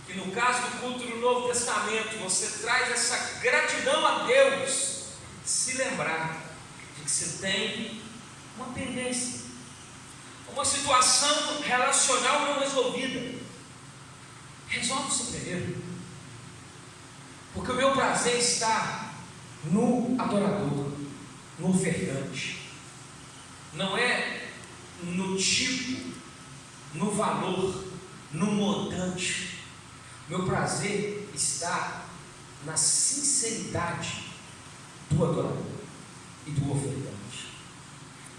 A: que no caso do culto do Novo Testamento, você traz essa gratidão a Deus, se lembrar de que você tem uma pendência, uma situação relacional não resolvida. Resolve isso primeiro, porque o meu prazer está no adorador, no ofertante, não é no tipo, no valor, no montante. Meu prazer está na sinceridade do adorador e do ofertante.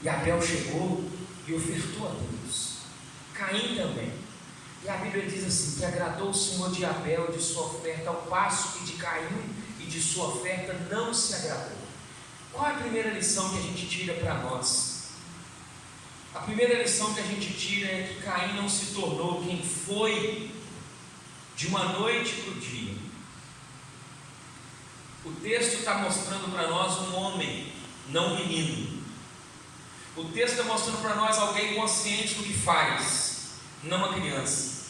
A: E Abel chegou e ofertou a Deus, Caim também. E a Bíblia diz assim, que agradou o Senhor de Abel de sua oferta, ao passo que de Caim e de sua oferta não se agradou. Qual é a primeira lição que a gente tira para nós? A primeira lição que a gente tira é que Caim não se tornou quem foi de uma noite para o dia. O texto está mostrando para nós um homem, não um menino. O texto está mostrando para nós alguém consciente do que faz, não uma criança.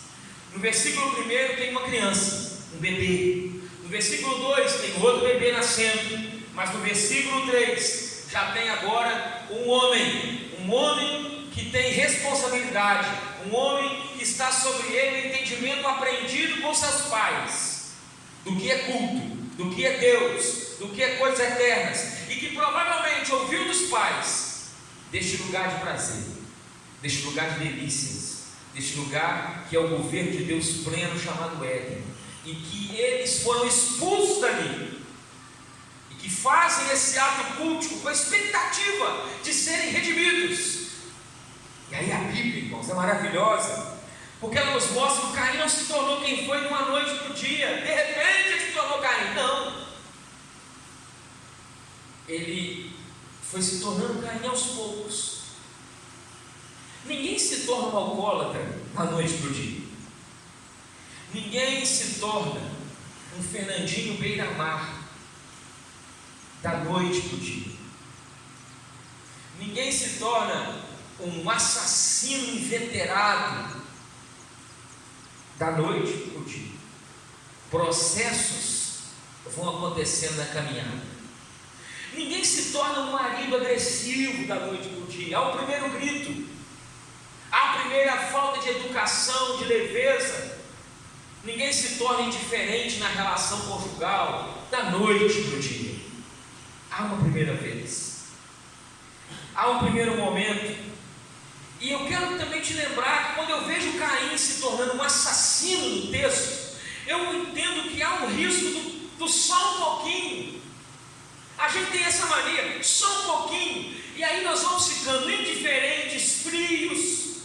A: No versículo 1 tem uma criança, um bebê. No versículo 2 tem outro bebê nascendo. Mas no versículo 3 já tem agora um homem que tem responsabilidade, um homem que está sobre ele o entendimento aprendido com seus pais, do que é culto, do que é Deus, do que é coisas eternas, e que provavelmente ouviu dos pais deste lugar de prazer, deste lugar de delícias, deste lugar que é o governo de Deus pleno chamado Éden, e que eles foram expulsos dali, e que fazem esse ato cultico com a expectativa de serem redimidos. E aí a Bíblia, irmãos, é maravilhosa, porque ela nos mostra que Caim não se tornou quem foi de uma noite para o dia, de repente ele se tornou Caim, não, ele foi se tornando Caim aos poucos. Ninguém se torna um alcoólatra da noite para o dia, ninguém se torna um Fernandinho beira-mar da noite para o dia, ninguém se torna um assassino inveterado da noite para o dia. Processos vão acontecendo na caminhada. Ninguém se torna um marido agressivo da noite para o dia. Há o primeiro grito, há a primeira falta de educação, de leveza. Ninguém se torna indiferente na relação conjugal da noite para o dia. Há uma primeira vez, há um primeiro momento. E eu quero também te lembrar que quando eu vejo Caim se tornando um assassino no texto, eu entendo que há um risco do só um pouquinho. A gente tem essa mania, só um pouquinho, e aí nós vamos ficando indiferentes, frios.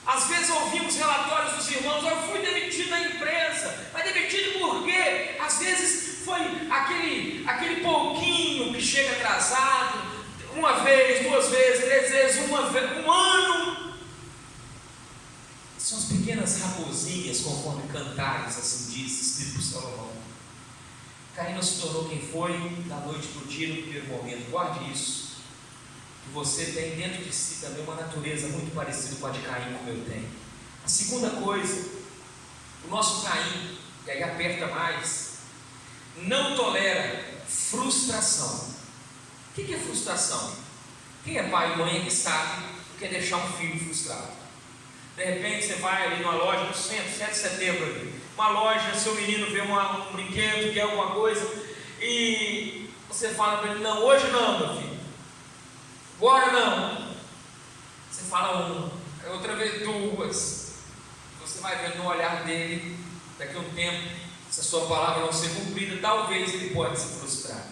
A: Às vezes ouvimos relatórios dos irmãos, eu fui demitido da empresa, mas demitido por quê? Às vezes foi aquele pouquinho que chega atrasado, uma vez, duas vezes, três vezes, um ano. São as pequenas raposinhas, conforme Cantares, assim diz, escrito por Salomão. Caim não se tornou quem foi da noite para o dia no primeiro momento. Guarde isso, que você tem dentro de si também uma natureza muito parecida com a de Caim, como eu tenho. A segunda coisa, o nosso Caim, e aí aperta mais, não tolera frustração. O que é frustração? Quem é pai e mãe que sabe o que é deixar um filho frustrado? De repente você vai ali numa loja no centro, 7 de setembro, ali, uma loja, seu menino vê um brinquedo, quer alguma coisa, e você fala para ele, não, hoje não, meu filho, agora não. Você fala outra vez duas, você vai vendo no olhar dele, daqui a um tempo, se a sua palavra não ser cumprida, talvez ele pode se frustrar.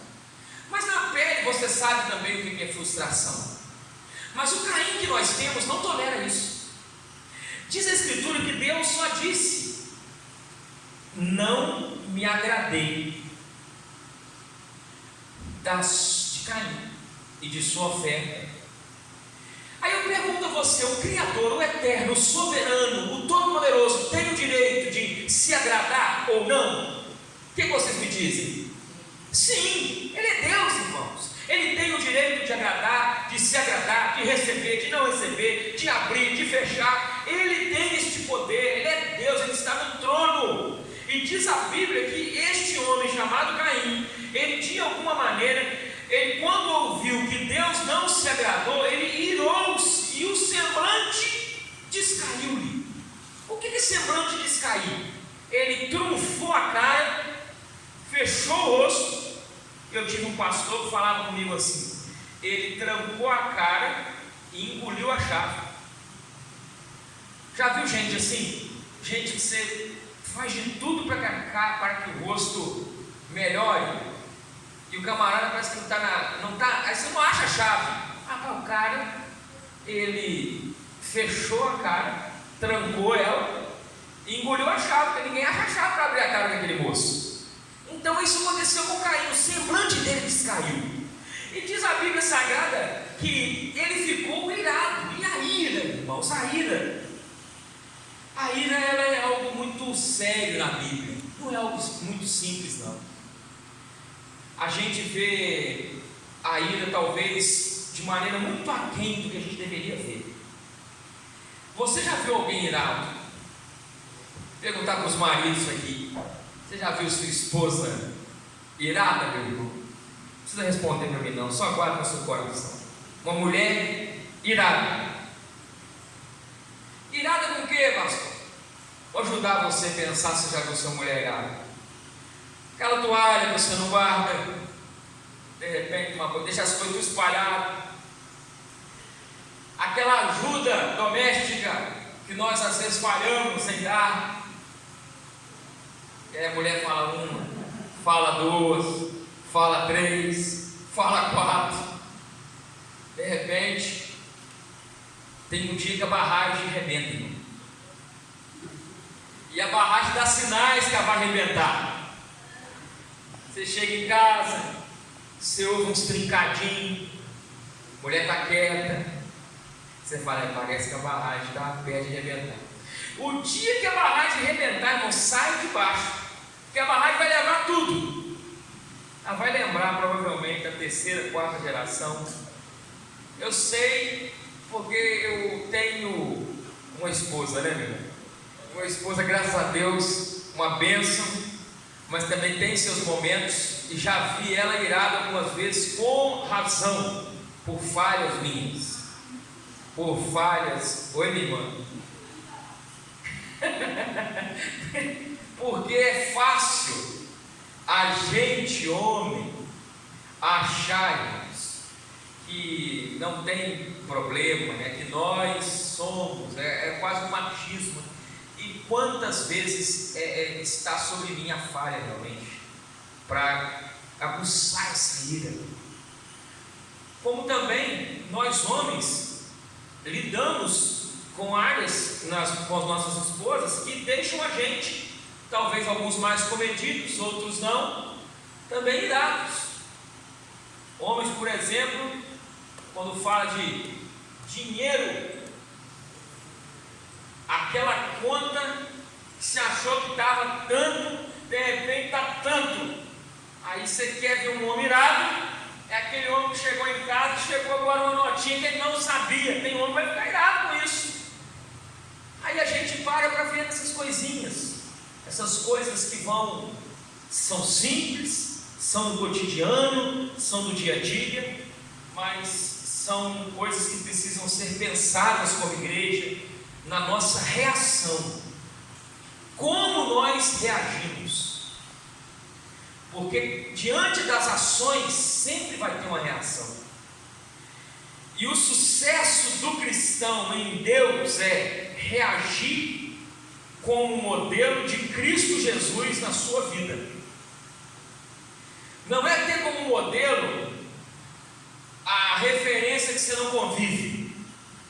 A: Mas na pele você sabe também o que é frustração. Mas o Caim que nós temos não tolera isso. Diz a Escritura que Deus só disse: não me agradei de Caim e de sua oferta. Aí eu pergunto a você, o Criador, o Eterno, o Soberano, o Todo-Poderoso, tem o direito de se agradar ou não? O que vocês me dizem? Sim, Ele é Deus, irmãos. Ele tem o direito de agradar, de se agradar, de receber, de não receber, de abrir, de fechar. Ele tem este poder, Ele é Deus, Ele está no trono. E diz a Bíblia que este homem chamado Caim, ele de alguma maneira, ele quando ouviu que Deus não se agradou, ele irou-se e o semblante descaiu-lhe. O que é semblante descair? Ele trunfou a cara, fechou o rosto. Eu tive um pastor que falava comigo assim: ele trancou a cara e engoliu a chave. Já viu gente assim? Gente que você faz de tudo para que o rosto melhore, e o camarada parece que não tá, aí você não acha a chave. O cara, ele fechou a cara, trancou ela e engoliu a chave, porque ninguém acha a chave para abrir a cara daquele moço. Então isso aconteceu com Caim, o semblante dele descaiu. E diz a Bíblia Sagrada que ele ficou irado. E a ira, irmãos, a ira ela é algo muito sério na Bíblia, não é algo muito simples não. A gente vê a ira talvez de maneira muito aquém do que a gente deveria ver. Você já viu alguém irado? Vou perguntar para os maridos aqui: você já viu sua esposa irada, meu irmão? Não precisa responder para mim não, só guarda no seu coração. Uma mulher irada. Irada com o que, pastor? Vou ajudar você a pensar se já viu sua mulher irada. Aquela toalha que você não guarda, de repente uma coisa, deixa as coisas tudo espalhadas. Aquela ajuda doméstica que nós às vezes falhamos em dar. E aí a mulher fala uma, fala duas, fala três, fala quatro. De repente, tem um dia que a barragem arrebenta, irmão. E a barragem dá sinais que ela vai arrebentar. Você chega em casa, você ouve uns trincadinhos, a mulher está quieta, você fala: parece que a barragem está perto de arrebentar. O dia que a barragem arrebentar, irmão, sai de baixo, porque a barragem vai levar tudo. Ela vai lembrar provavelmente da terceira, quarta geração. Eu sei, porque eu tenho uma esposa, né, meu irmão? Uma esposa, graças a Deus, uma bênção, mas também tem seus momentos, e já vi ela irada algumas vezes, com razão, por falhas minhas, por falhas. Oi, minha irmã. Porque é fácil a gente, homem, acharmos que não tem problema, né? Que nós somos, é quase um machismo. E quantas vezes está sobre mim a falha realmente, para aguçar essa ira. Como também nós homens lidamos com áreas com as nossas esposas que deixam a gente, talvez alguns mais comedidos, outros não, também irados. Homens, por exemplo, quando fala de dinheiro, aquela conta que você achou que estava tanto, de repente está tanto. Aí você quer ver um homem irado, é aquele homem que chegou em casa e chegou agora uma notinha que ele não sabia. Tem homem que vai ficar irado com isso. Aí a gente para ver essas coisinhas, essas coisas que são simples, são do cotidiano, são do dia a dia, mas são coisas que precisam ser pensadas como igreja, na nossa reação. Como nós reagimos? Porque diante das ações sempre vai ter uma reação. E o sucesso do cristão em Deus é reagir como modelo de Cristo Jesus na sua vida. Não é ter como modelo a referência que você não convive,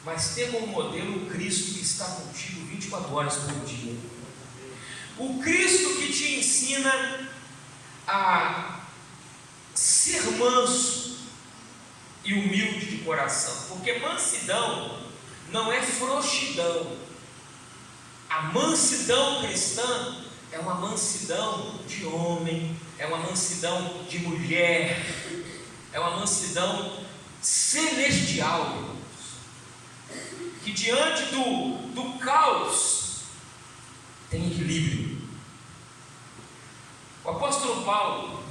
A: mas ter como modelo o Cristo que está contigo 24 horas por dia. O Cristo que te ensina a ser manso e humilde de coração, porque mansidão não é frouxidão. A mansidão cristã é uma mansidão de homem, é uma mansidão de mulher, é uma mansidão celestial, que diante do caos tem equilíbrio. O apóstolo Paulo,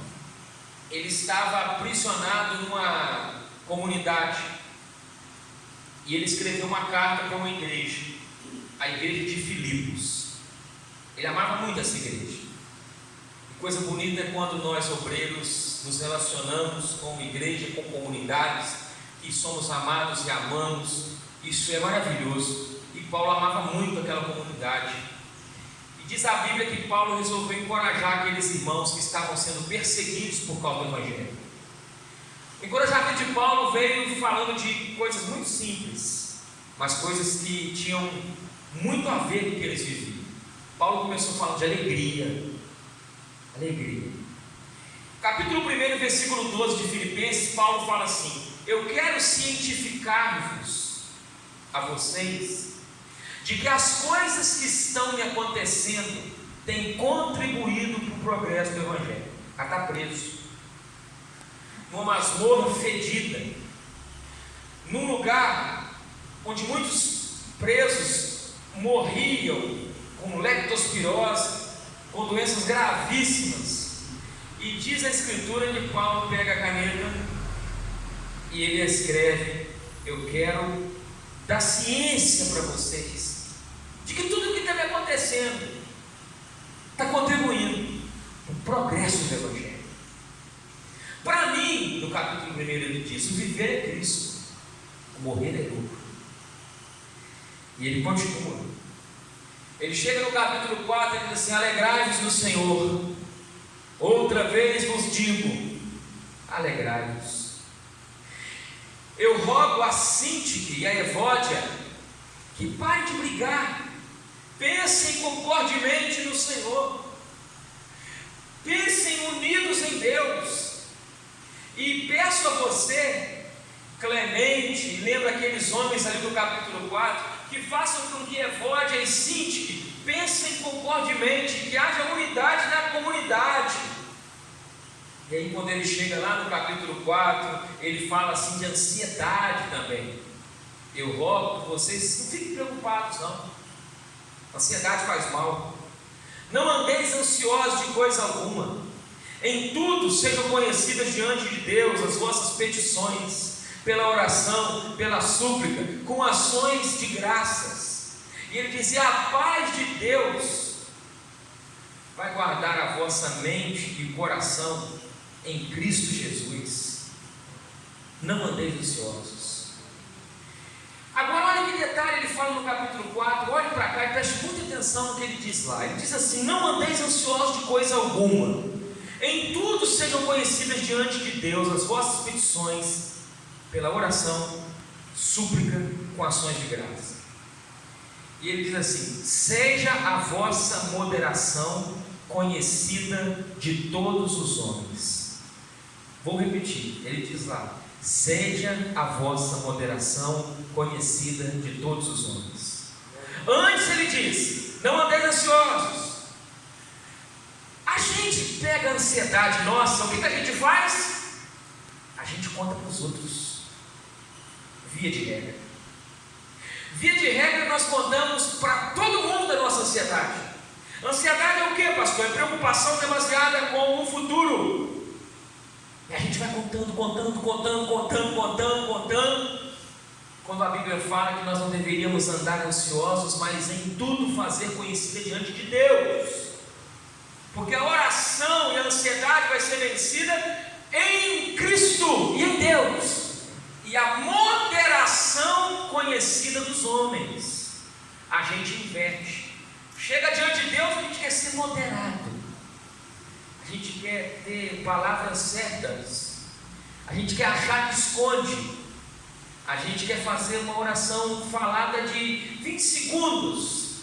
A: ele estava aprisionado numa comunidade, e ele escreveu uma carta para uma igreja, a igreja de Filipos. Ele amava muito essa igreja. E coisa bonita é quando nós, obreiros, nos relacionamos com igreja, com comunidades, que somos amados e amamos. Isso é maravilhoso. E Paulo amava muito aquela comunidade. E diz a Bíblia que Paulo resolveu encorajar aqueles irmãos que estavam sendo perseguidos por causa do Evangelho. O encorajamento de Paulo veio falando de coisas muito simples, mas coisas que tinham muito a ver com o que eles viviam. Paulo começou falando de alegria. Alegria. Capítulo 1, versículo 12 de Filipenses, Paulo fala assim: eu quero cientificar-vos a vocês de que as coisas que estão me acontecendo têm contribuído para o progresso do Evangelho. Ela está preso numa masmorra fedida, num lugar onde muitos presos morriam com leptospirose, com doenças gravíssimas. E diz a escritura que Paulo pega a caneta e ele escreve: eu quero dar ciência para vocês de que tudo o que está me acontecendo está contribuindo para o progresso do Evangelho. Para mim, no capítulo 1 ele diz: o viver é Cristo, o morrer é lucro. E ele continua. Ele chega no capítulo 4 e diz assim: alegrai-vos no Senhor. Outra vez vos digo, alegrai-vos. Eu rogo a Síntique e a Evódia que parem de brigar, pensem concordemente no Senhor, pensem unidos em Deus. E peço a você, Clemente, lembra aqueles homens ali do capítulo 4, que façam com que Evódia e Síntique pensem concordemente, que haja unidade na comunidade. E aí quando ele chega lá no capítulo 4, ele fala assim de ansiedade também. Eu rogo que vocês não fiquem preocupados não. Ansiedade faz mal. Não andeis ansiosos de coisa alguma. Em tudo sejam conhecidas diante de Deus as vossas petições, pela oração, pela súplica, com ações de graças. E ele dizia: a paz de Deus vai guardar a vossa mente e coração em Cristo Jesus. Não andeis ansiosos. Agora olha que detalhe ele fala no capítulo 4. Olhe para cá e preste muita atenção no que ele diz lá. Ele diz assim: não andeis ansiosos de coisa alguma, em tudo sejam conhecidas diante de Deus as vossas petições, pela oração, súplica, com ações de graça. E ele diz assim: seja a vossa moderação conhecida de todos os homens. Vou repetir, ele diz lá: seja a vossa moderação conhecida de todos os homens. Antes ele diz: não andeis ansiosos. A gente pega a ansiedade nossa, o que a gente faz? A gente conta para os outros. Via de regra. Via de regra nós contamos para todo mundo da nossa ansiedade. Ansiedade é o que, pastor? É preocupação demasiada com o futuro. E a gente vai contando. Quando a Bíblia fala que nós não deveríamos andar ansiosos, mas em tudo fazer conhecida diante de Deus. Porque a oração e a ansiedade vai ser vencida em Cristo e em Deus. E a moderação conhecida dos homens, a gente inverte. Chega diante de Deus, a gente quer ser moderado, a gente quer ter palavras certas, a gente quer achar que esconde, a gente quer fazer uma oração falada de 20 segundos,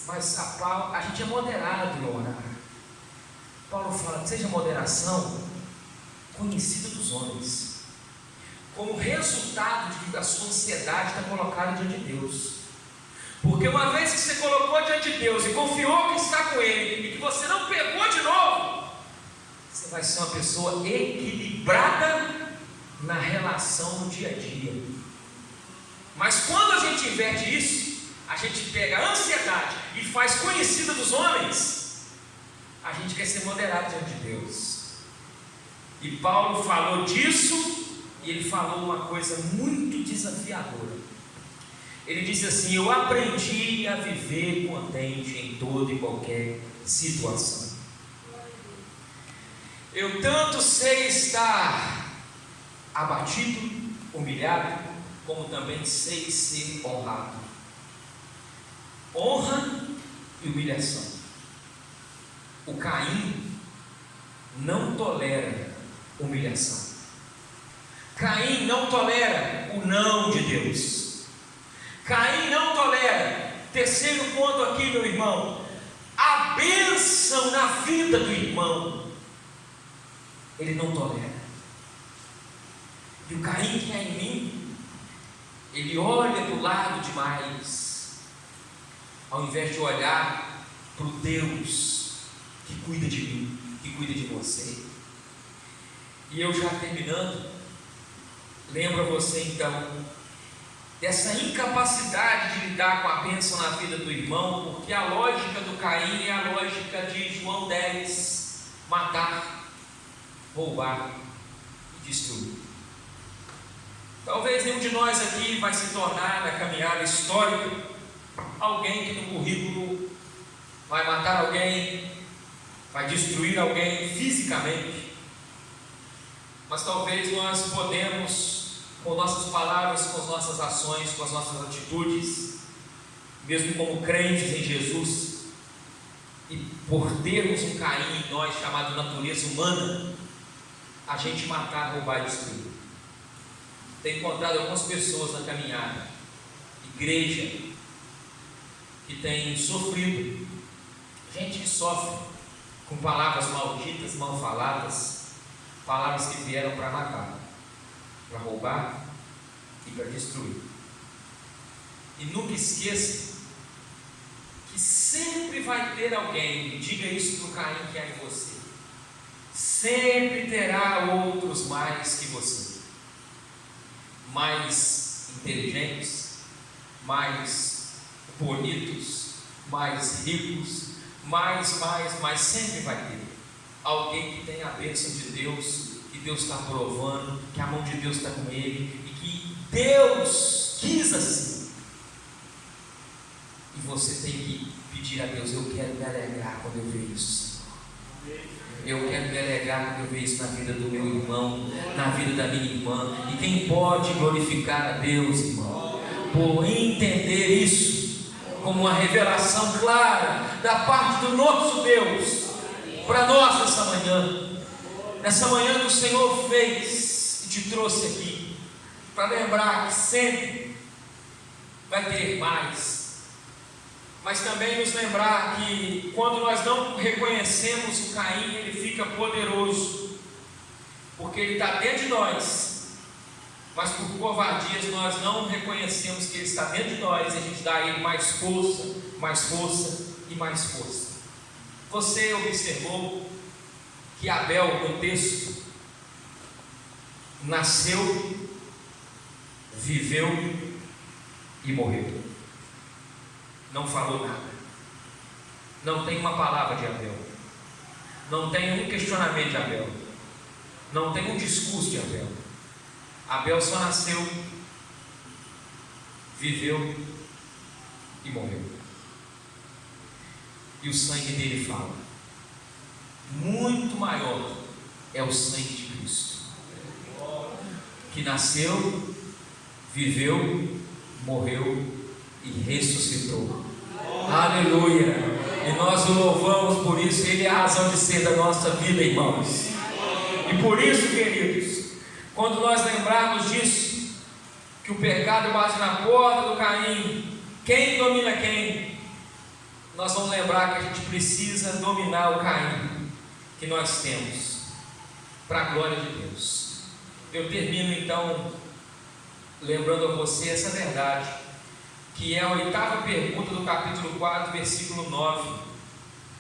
A: mas a gente é moderado no orar. Paulo fala: seja moderação conhecida dos homens. como resultado de que a sua ansiedade está colocada diante de Deus. Porque uma vez que você colocou diante de Deus e confiou que está com Ele, e que você não pegou de novo, você vai ser uma pessoa equilibrada na relação no dia a dia. Mas quando a gente inverte isso, a gente pega a ansiedade e faz conhecida dos homens, a gente quer ser moderado diante de Deus. E Paulo falou disso, e ele falou uma coisa muito desafiadora. Ele disse assim: eu aprendi a viver contente em toda e qualquer situação. Eu tanto sei estar abatido, humilhado, como também sei ser honrado. Honra e humilhação. O Caim não tolera humilhação. Caim não tolera o não de Deus. Caim não tolera, terceiro ponto aqui, meu irmão, a bênção na vida do irmão. Ele não tolera. E o Caim que é em mim, ele olha do lado demais, ao invés de olhar para o Deus que cuida de mim, que cuida de você. E eu já terminando, lembro a você então dessa incapacidade de lidar com a bênção na vida do irmão, porque a lógica do Caim é a lógica de João 10: matar, roubar e destruir. Talvez nenhum de nós aqui vai se tornar, na caminhada histórica, alguém que no currículo vai matar alguém, vai destruir alguém fisicamente, mas talvez nós podemos, com nossas palavras, com as nossas ações, com as nossas atitudes, mesmo como crentes em Jesus, e por termos um Caim em nós chamado natureza humana, a gente matar, roubar e destruir. Tenho encontrado algumas pessoas na caminhada, igreja, que tem sofrido, gente que sofre com palavras malditas, mal faladas, palavras que vieram para matar, para roubar e para destruir. E nunca esqueça que sempre vai ter alguém, diga isso para o Caim que há em você, sempre terá outros mais que você, mais inteligentes, mais bonitos, mais ricos, mais, sempre vai ter alguém que tem a bênção de Deus, que Deus está provando, que a mão de Deus está com ele, e que Deus quis assim. E você tem que pedir a Deus: eu quero me alegrar quando eu ver isso, Senhor. Eu quero me alegrar quando eu ver isso na vida do meu irmão, na vida da minha irmã. E quem pode glorificar a Deus, irmão, por entender isso como uma revelação clara da parte do nosso Deus para nós nessa manhã que o Senhor fez e te trouxe aqui, para lembrar que sempre vai ter mais, mas também nos lembrar que quando nós não reconhecemos o Caim, ele fica poderoso, porque ele está dentro de nós, mas por covardias nós não reconhecemos que ele está dentro de nós, e a gente dá a ele mais força e mais força. Você observou que Abel, no texto, nasceu, viveu e morreu. Não falou nada, não tem uma palavra de Abel, não tem um questionamento de Abel, não tem um discurso de Abel. Abel só nasceu, viveu e morreu. E o sangue dele fala. Muito maior é o sangue de Cristo, que nasceu, viveu, morreu e ressuscitou. Aleluia! E nós o louvamos por isso. Ele é a razão de ser da nossa vida, irmãos. E por isso, queridos, quando nós lembrarmos disso, que o pecado bate na porta do Caim, quem domina quem? Nós vamos lembrar que a gente precisa dominar o Caim que nós temos, para a glória de Deus. Eu termino então lembrando a você essa verdade, que é a 8ª pergunta do capítulo 4, versículo 9.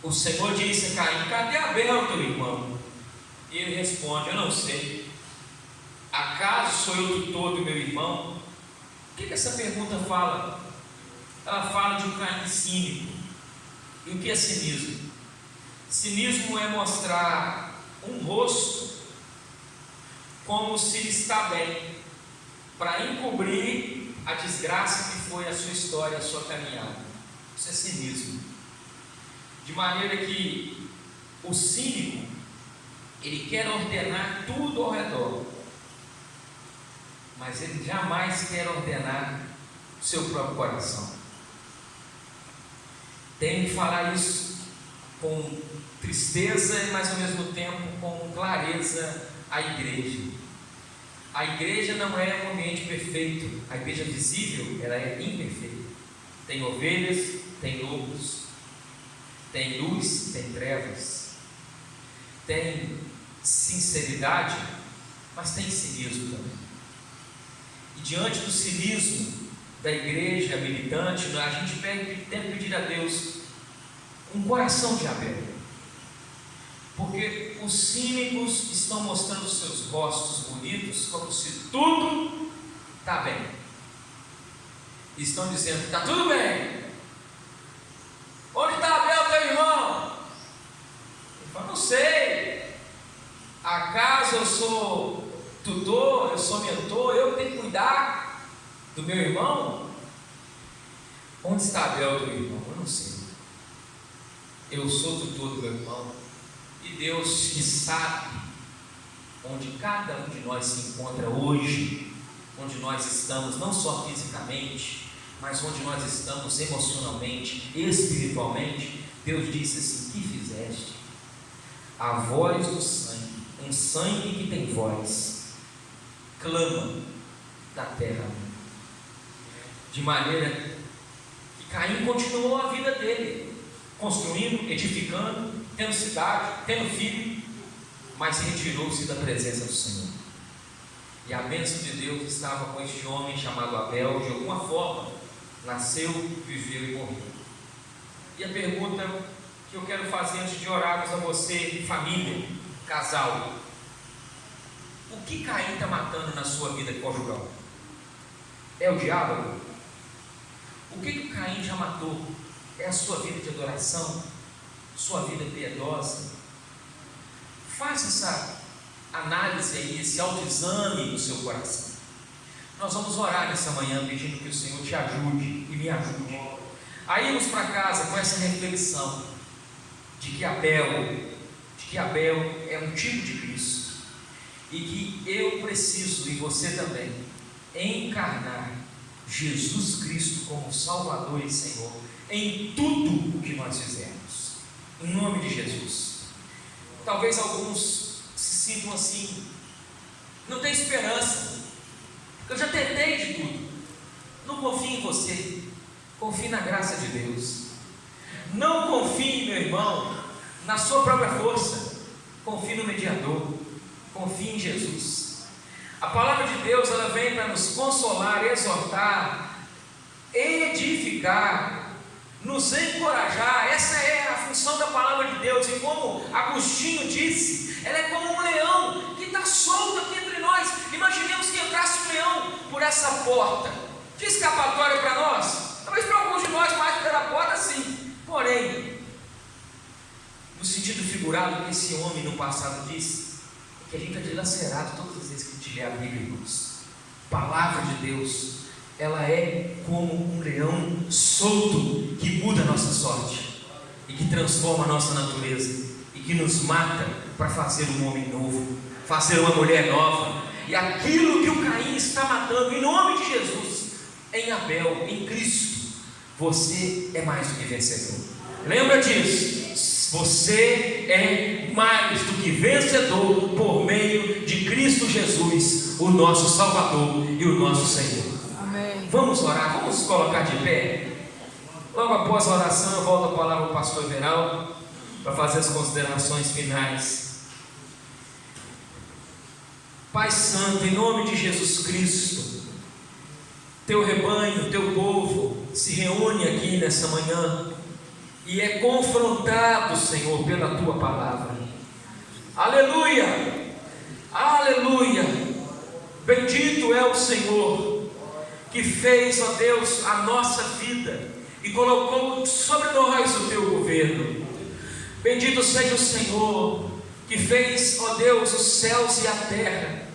A: O Senhor disse a Caim: cadê Abel, teu irmão? E ele responde: eu não sei. Acaso sou eu tutor do meu irmão? O que essa pergunta fala? Ela fala de um Caim cínico. E o que é cinismo? Cinismo é mostrar um rosto como se ele está bem, para encobrir a desgraça que foi a sua história, a sua caminhada. Isso é cinismo. De maneira que o cínico, ele quer ordenar tudo ao redor, mas ele jamais quer ordenar o seu próprio coração. Tenho que falar isso com tristeza, mas ao mesmo tempo com clareza à igreja. A igreja não é um ambiente perfeito. A igreja visível, ela é imperfeita. Tem ovelhas, tem lobos, tem luz, tem trevas, tem sinceridade, mas tem cinismo também. E diante do cinismo da igreja militante, a gente tem que pedir a Deus um coração de Abel, porque os cínicos estão mostrando seus rostos bonitos como se tudo está bem, estão dizendo: está tudo bem. Onde está Abel, teu irmão? Ele fala: não sei. Acaso eu sou tutor, eu sou mentor, eu tenho que cuidar do meu irmão? Onde está Abel, teu irmão? Eu não sei. Eu sou tutor do meu irmão, e Deus que sabe onde cada um de nós se encontra hoje, onde nós estamos, não só fisicamente, mas onde nós estamos emocionalmente, espiritualmente. Deus disse assim: que fizeste? A voz do sangue, um sangue que tem voz, clama da terra. De maneira que Caim continuou a vida dele, construindo, edificando, tendo cidade, tendo filho, mas retirou-se da presença do Senhor. E a bênção de Deus estava com este homem chamado Abel. De alguma forma nasceu, viveu e morreu. E a pergunta que eu quero fazer antes de orarmos a você, família, casal: o que Caim está matando na sua vida conjugal? É o diálogo? O que Caim já matou? É a sua vida de adoração? Sua vida piedosa? Faça essa análise aí, esse autoexame do seu coração. Nós vamos orar nessa manhã pedindo que o Senhor te ajude e me ajude a irmos para casa com essa reflexão de que Abel é um tipo de Cristo, e que eu preciso, e você também, encarnar Jesus Cristo como Salvador e Senhor em tudo o que nós fizermos, em nome de Jesus. Talvez alguns se sintam assim: não tem esperança, eu já tentei de tudo. Não confie em você, confie na graça de Deus. Não confie, meu irmão, na sua própria força, confie no mediador, confie em Jesus. A palavra de Deus, ela vem para nos consolar, exortar, edificar, nos encorajar. Essa é a função da palavra de Deus. E como Agostinho disse, ela é como um leão que está solto aqui entre nós. Imaginemos que entrasse um leão por essa porta de escapatória para nós. Talvez para alguns de nós mais pela porta, sim. Porém, no sentido figurado que esse homem no passado disse, que a gente está dilacerado todas as vezes que a gente lê a Bíblia, irmãos. A palavra de Deus, ela é como um leão solto que muda a nossa sorte e que transforma a nossa natureza e que nos mata para fazer um homem novo, fazer uma mulher nova. E aquilo que o Caim está matando, em nome de Jesus, em Abel, em Cristo, você é mais do que vencedor. Lembra disso? Você é mais do que vencedor por meio de Cristo Jesus, o nosso Salvador e o nosso Senhor. Amém. Vamos orar, vamos colocar de pé. Logo após a oração, eu volto a palavra ao pastor Everaldo para fazer as considerações finais. Pai Santo, em nome de Jesus Cristo, teu rebanho, o teu povo se reúne aqui nessa manhã e é confrontado, Senhor, pela tua palavra. Aleluia, aleluia. Bendito é o Senhor que fez, ó Deus, a nossa vida e colocou sobre nós o teu governo. Bendito seja o Senhor que fez, ó Deus, os céus e a terra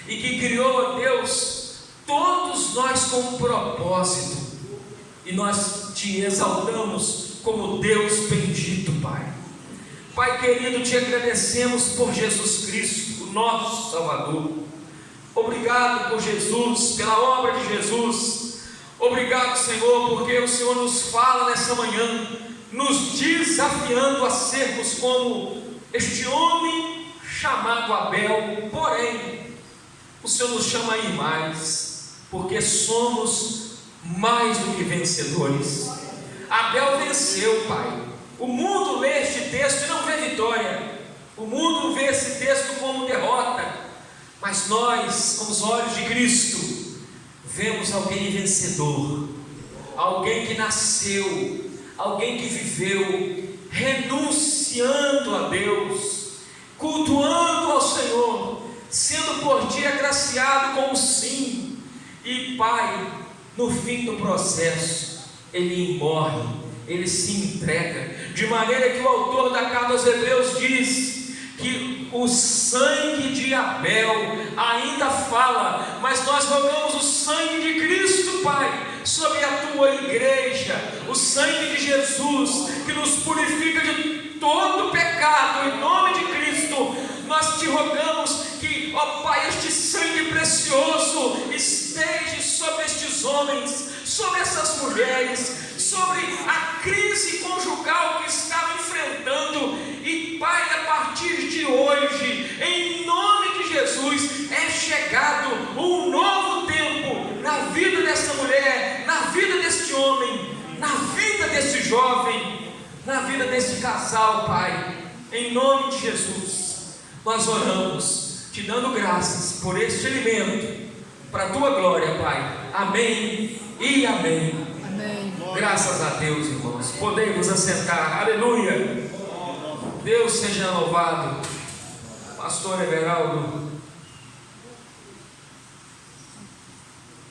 A: e que criou, ó Deus, todos nós com um propósito, e nós te exaltamos como Deus bendito, Pai. Pai querido, te agradecemos por Jesus Cristo, o nosso Salvador. Obrigado por Jesus, pela obra de Jesus. Obrigado, Senhor, porque o Senhor nos fala nessa manhã, nos desafiando a sermos como este homem chamado Abel. Porém, o Senhor nos chama a ir mais, porque somos mais do que vencedores. Abel venceu, Pai. O mundo lê este texto e não vê vitória. O mundo vê esse texto como derrota. Mas nós, com os olhos de Cristo, vemos alguém vencedor, alguém que nasceu, alguém que viveu, renunciando a Deus, cultuando ao Senhor, sendo por ti agraciado com o sim. E Pai, no fim do processo, ele morre, ele se entrega, de maneira que o autor da carta aos Hebreus diz que o sangue de Abel ainda fala, mas nós rogamos o sangue de Cristo, Pai, sobre a tua igreja, o sangue de Jesus, que nos purifica de todo pecado. Em nome de Cristo, nós te rogamos que, ó Pai, este sangue precioso esteja sobre estes homens, sobre essas mulheres, sobre a crise conjugal que estavam enfrentando. E Pai, a partir de hoje, em nome de Jesus, é chegado um novo tempo na vida dessa mulher, na vida deste homem, na vida desse jovem, na vida desse casal. Pai, em nome de Jesus, nós oramos, te dando graças por este alimento, para a tua glória, Pai. Amém e amém.
B: Amém.
A: Graças a Deus, irmãos. Podemos assentar. Aleluia. Deus seja louvado. Pastor Everaldo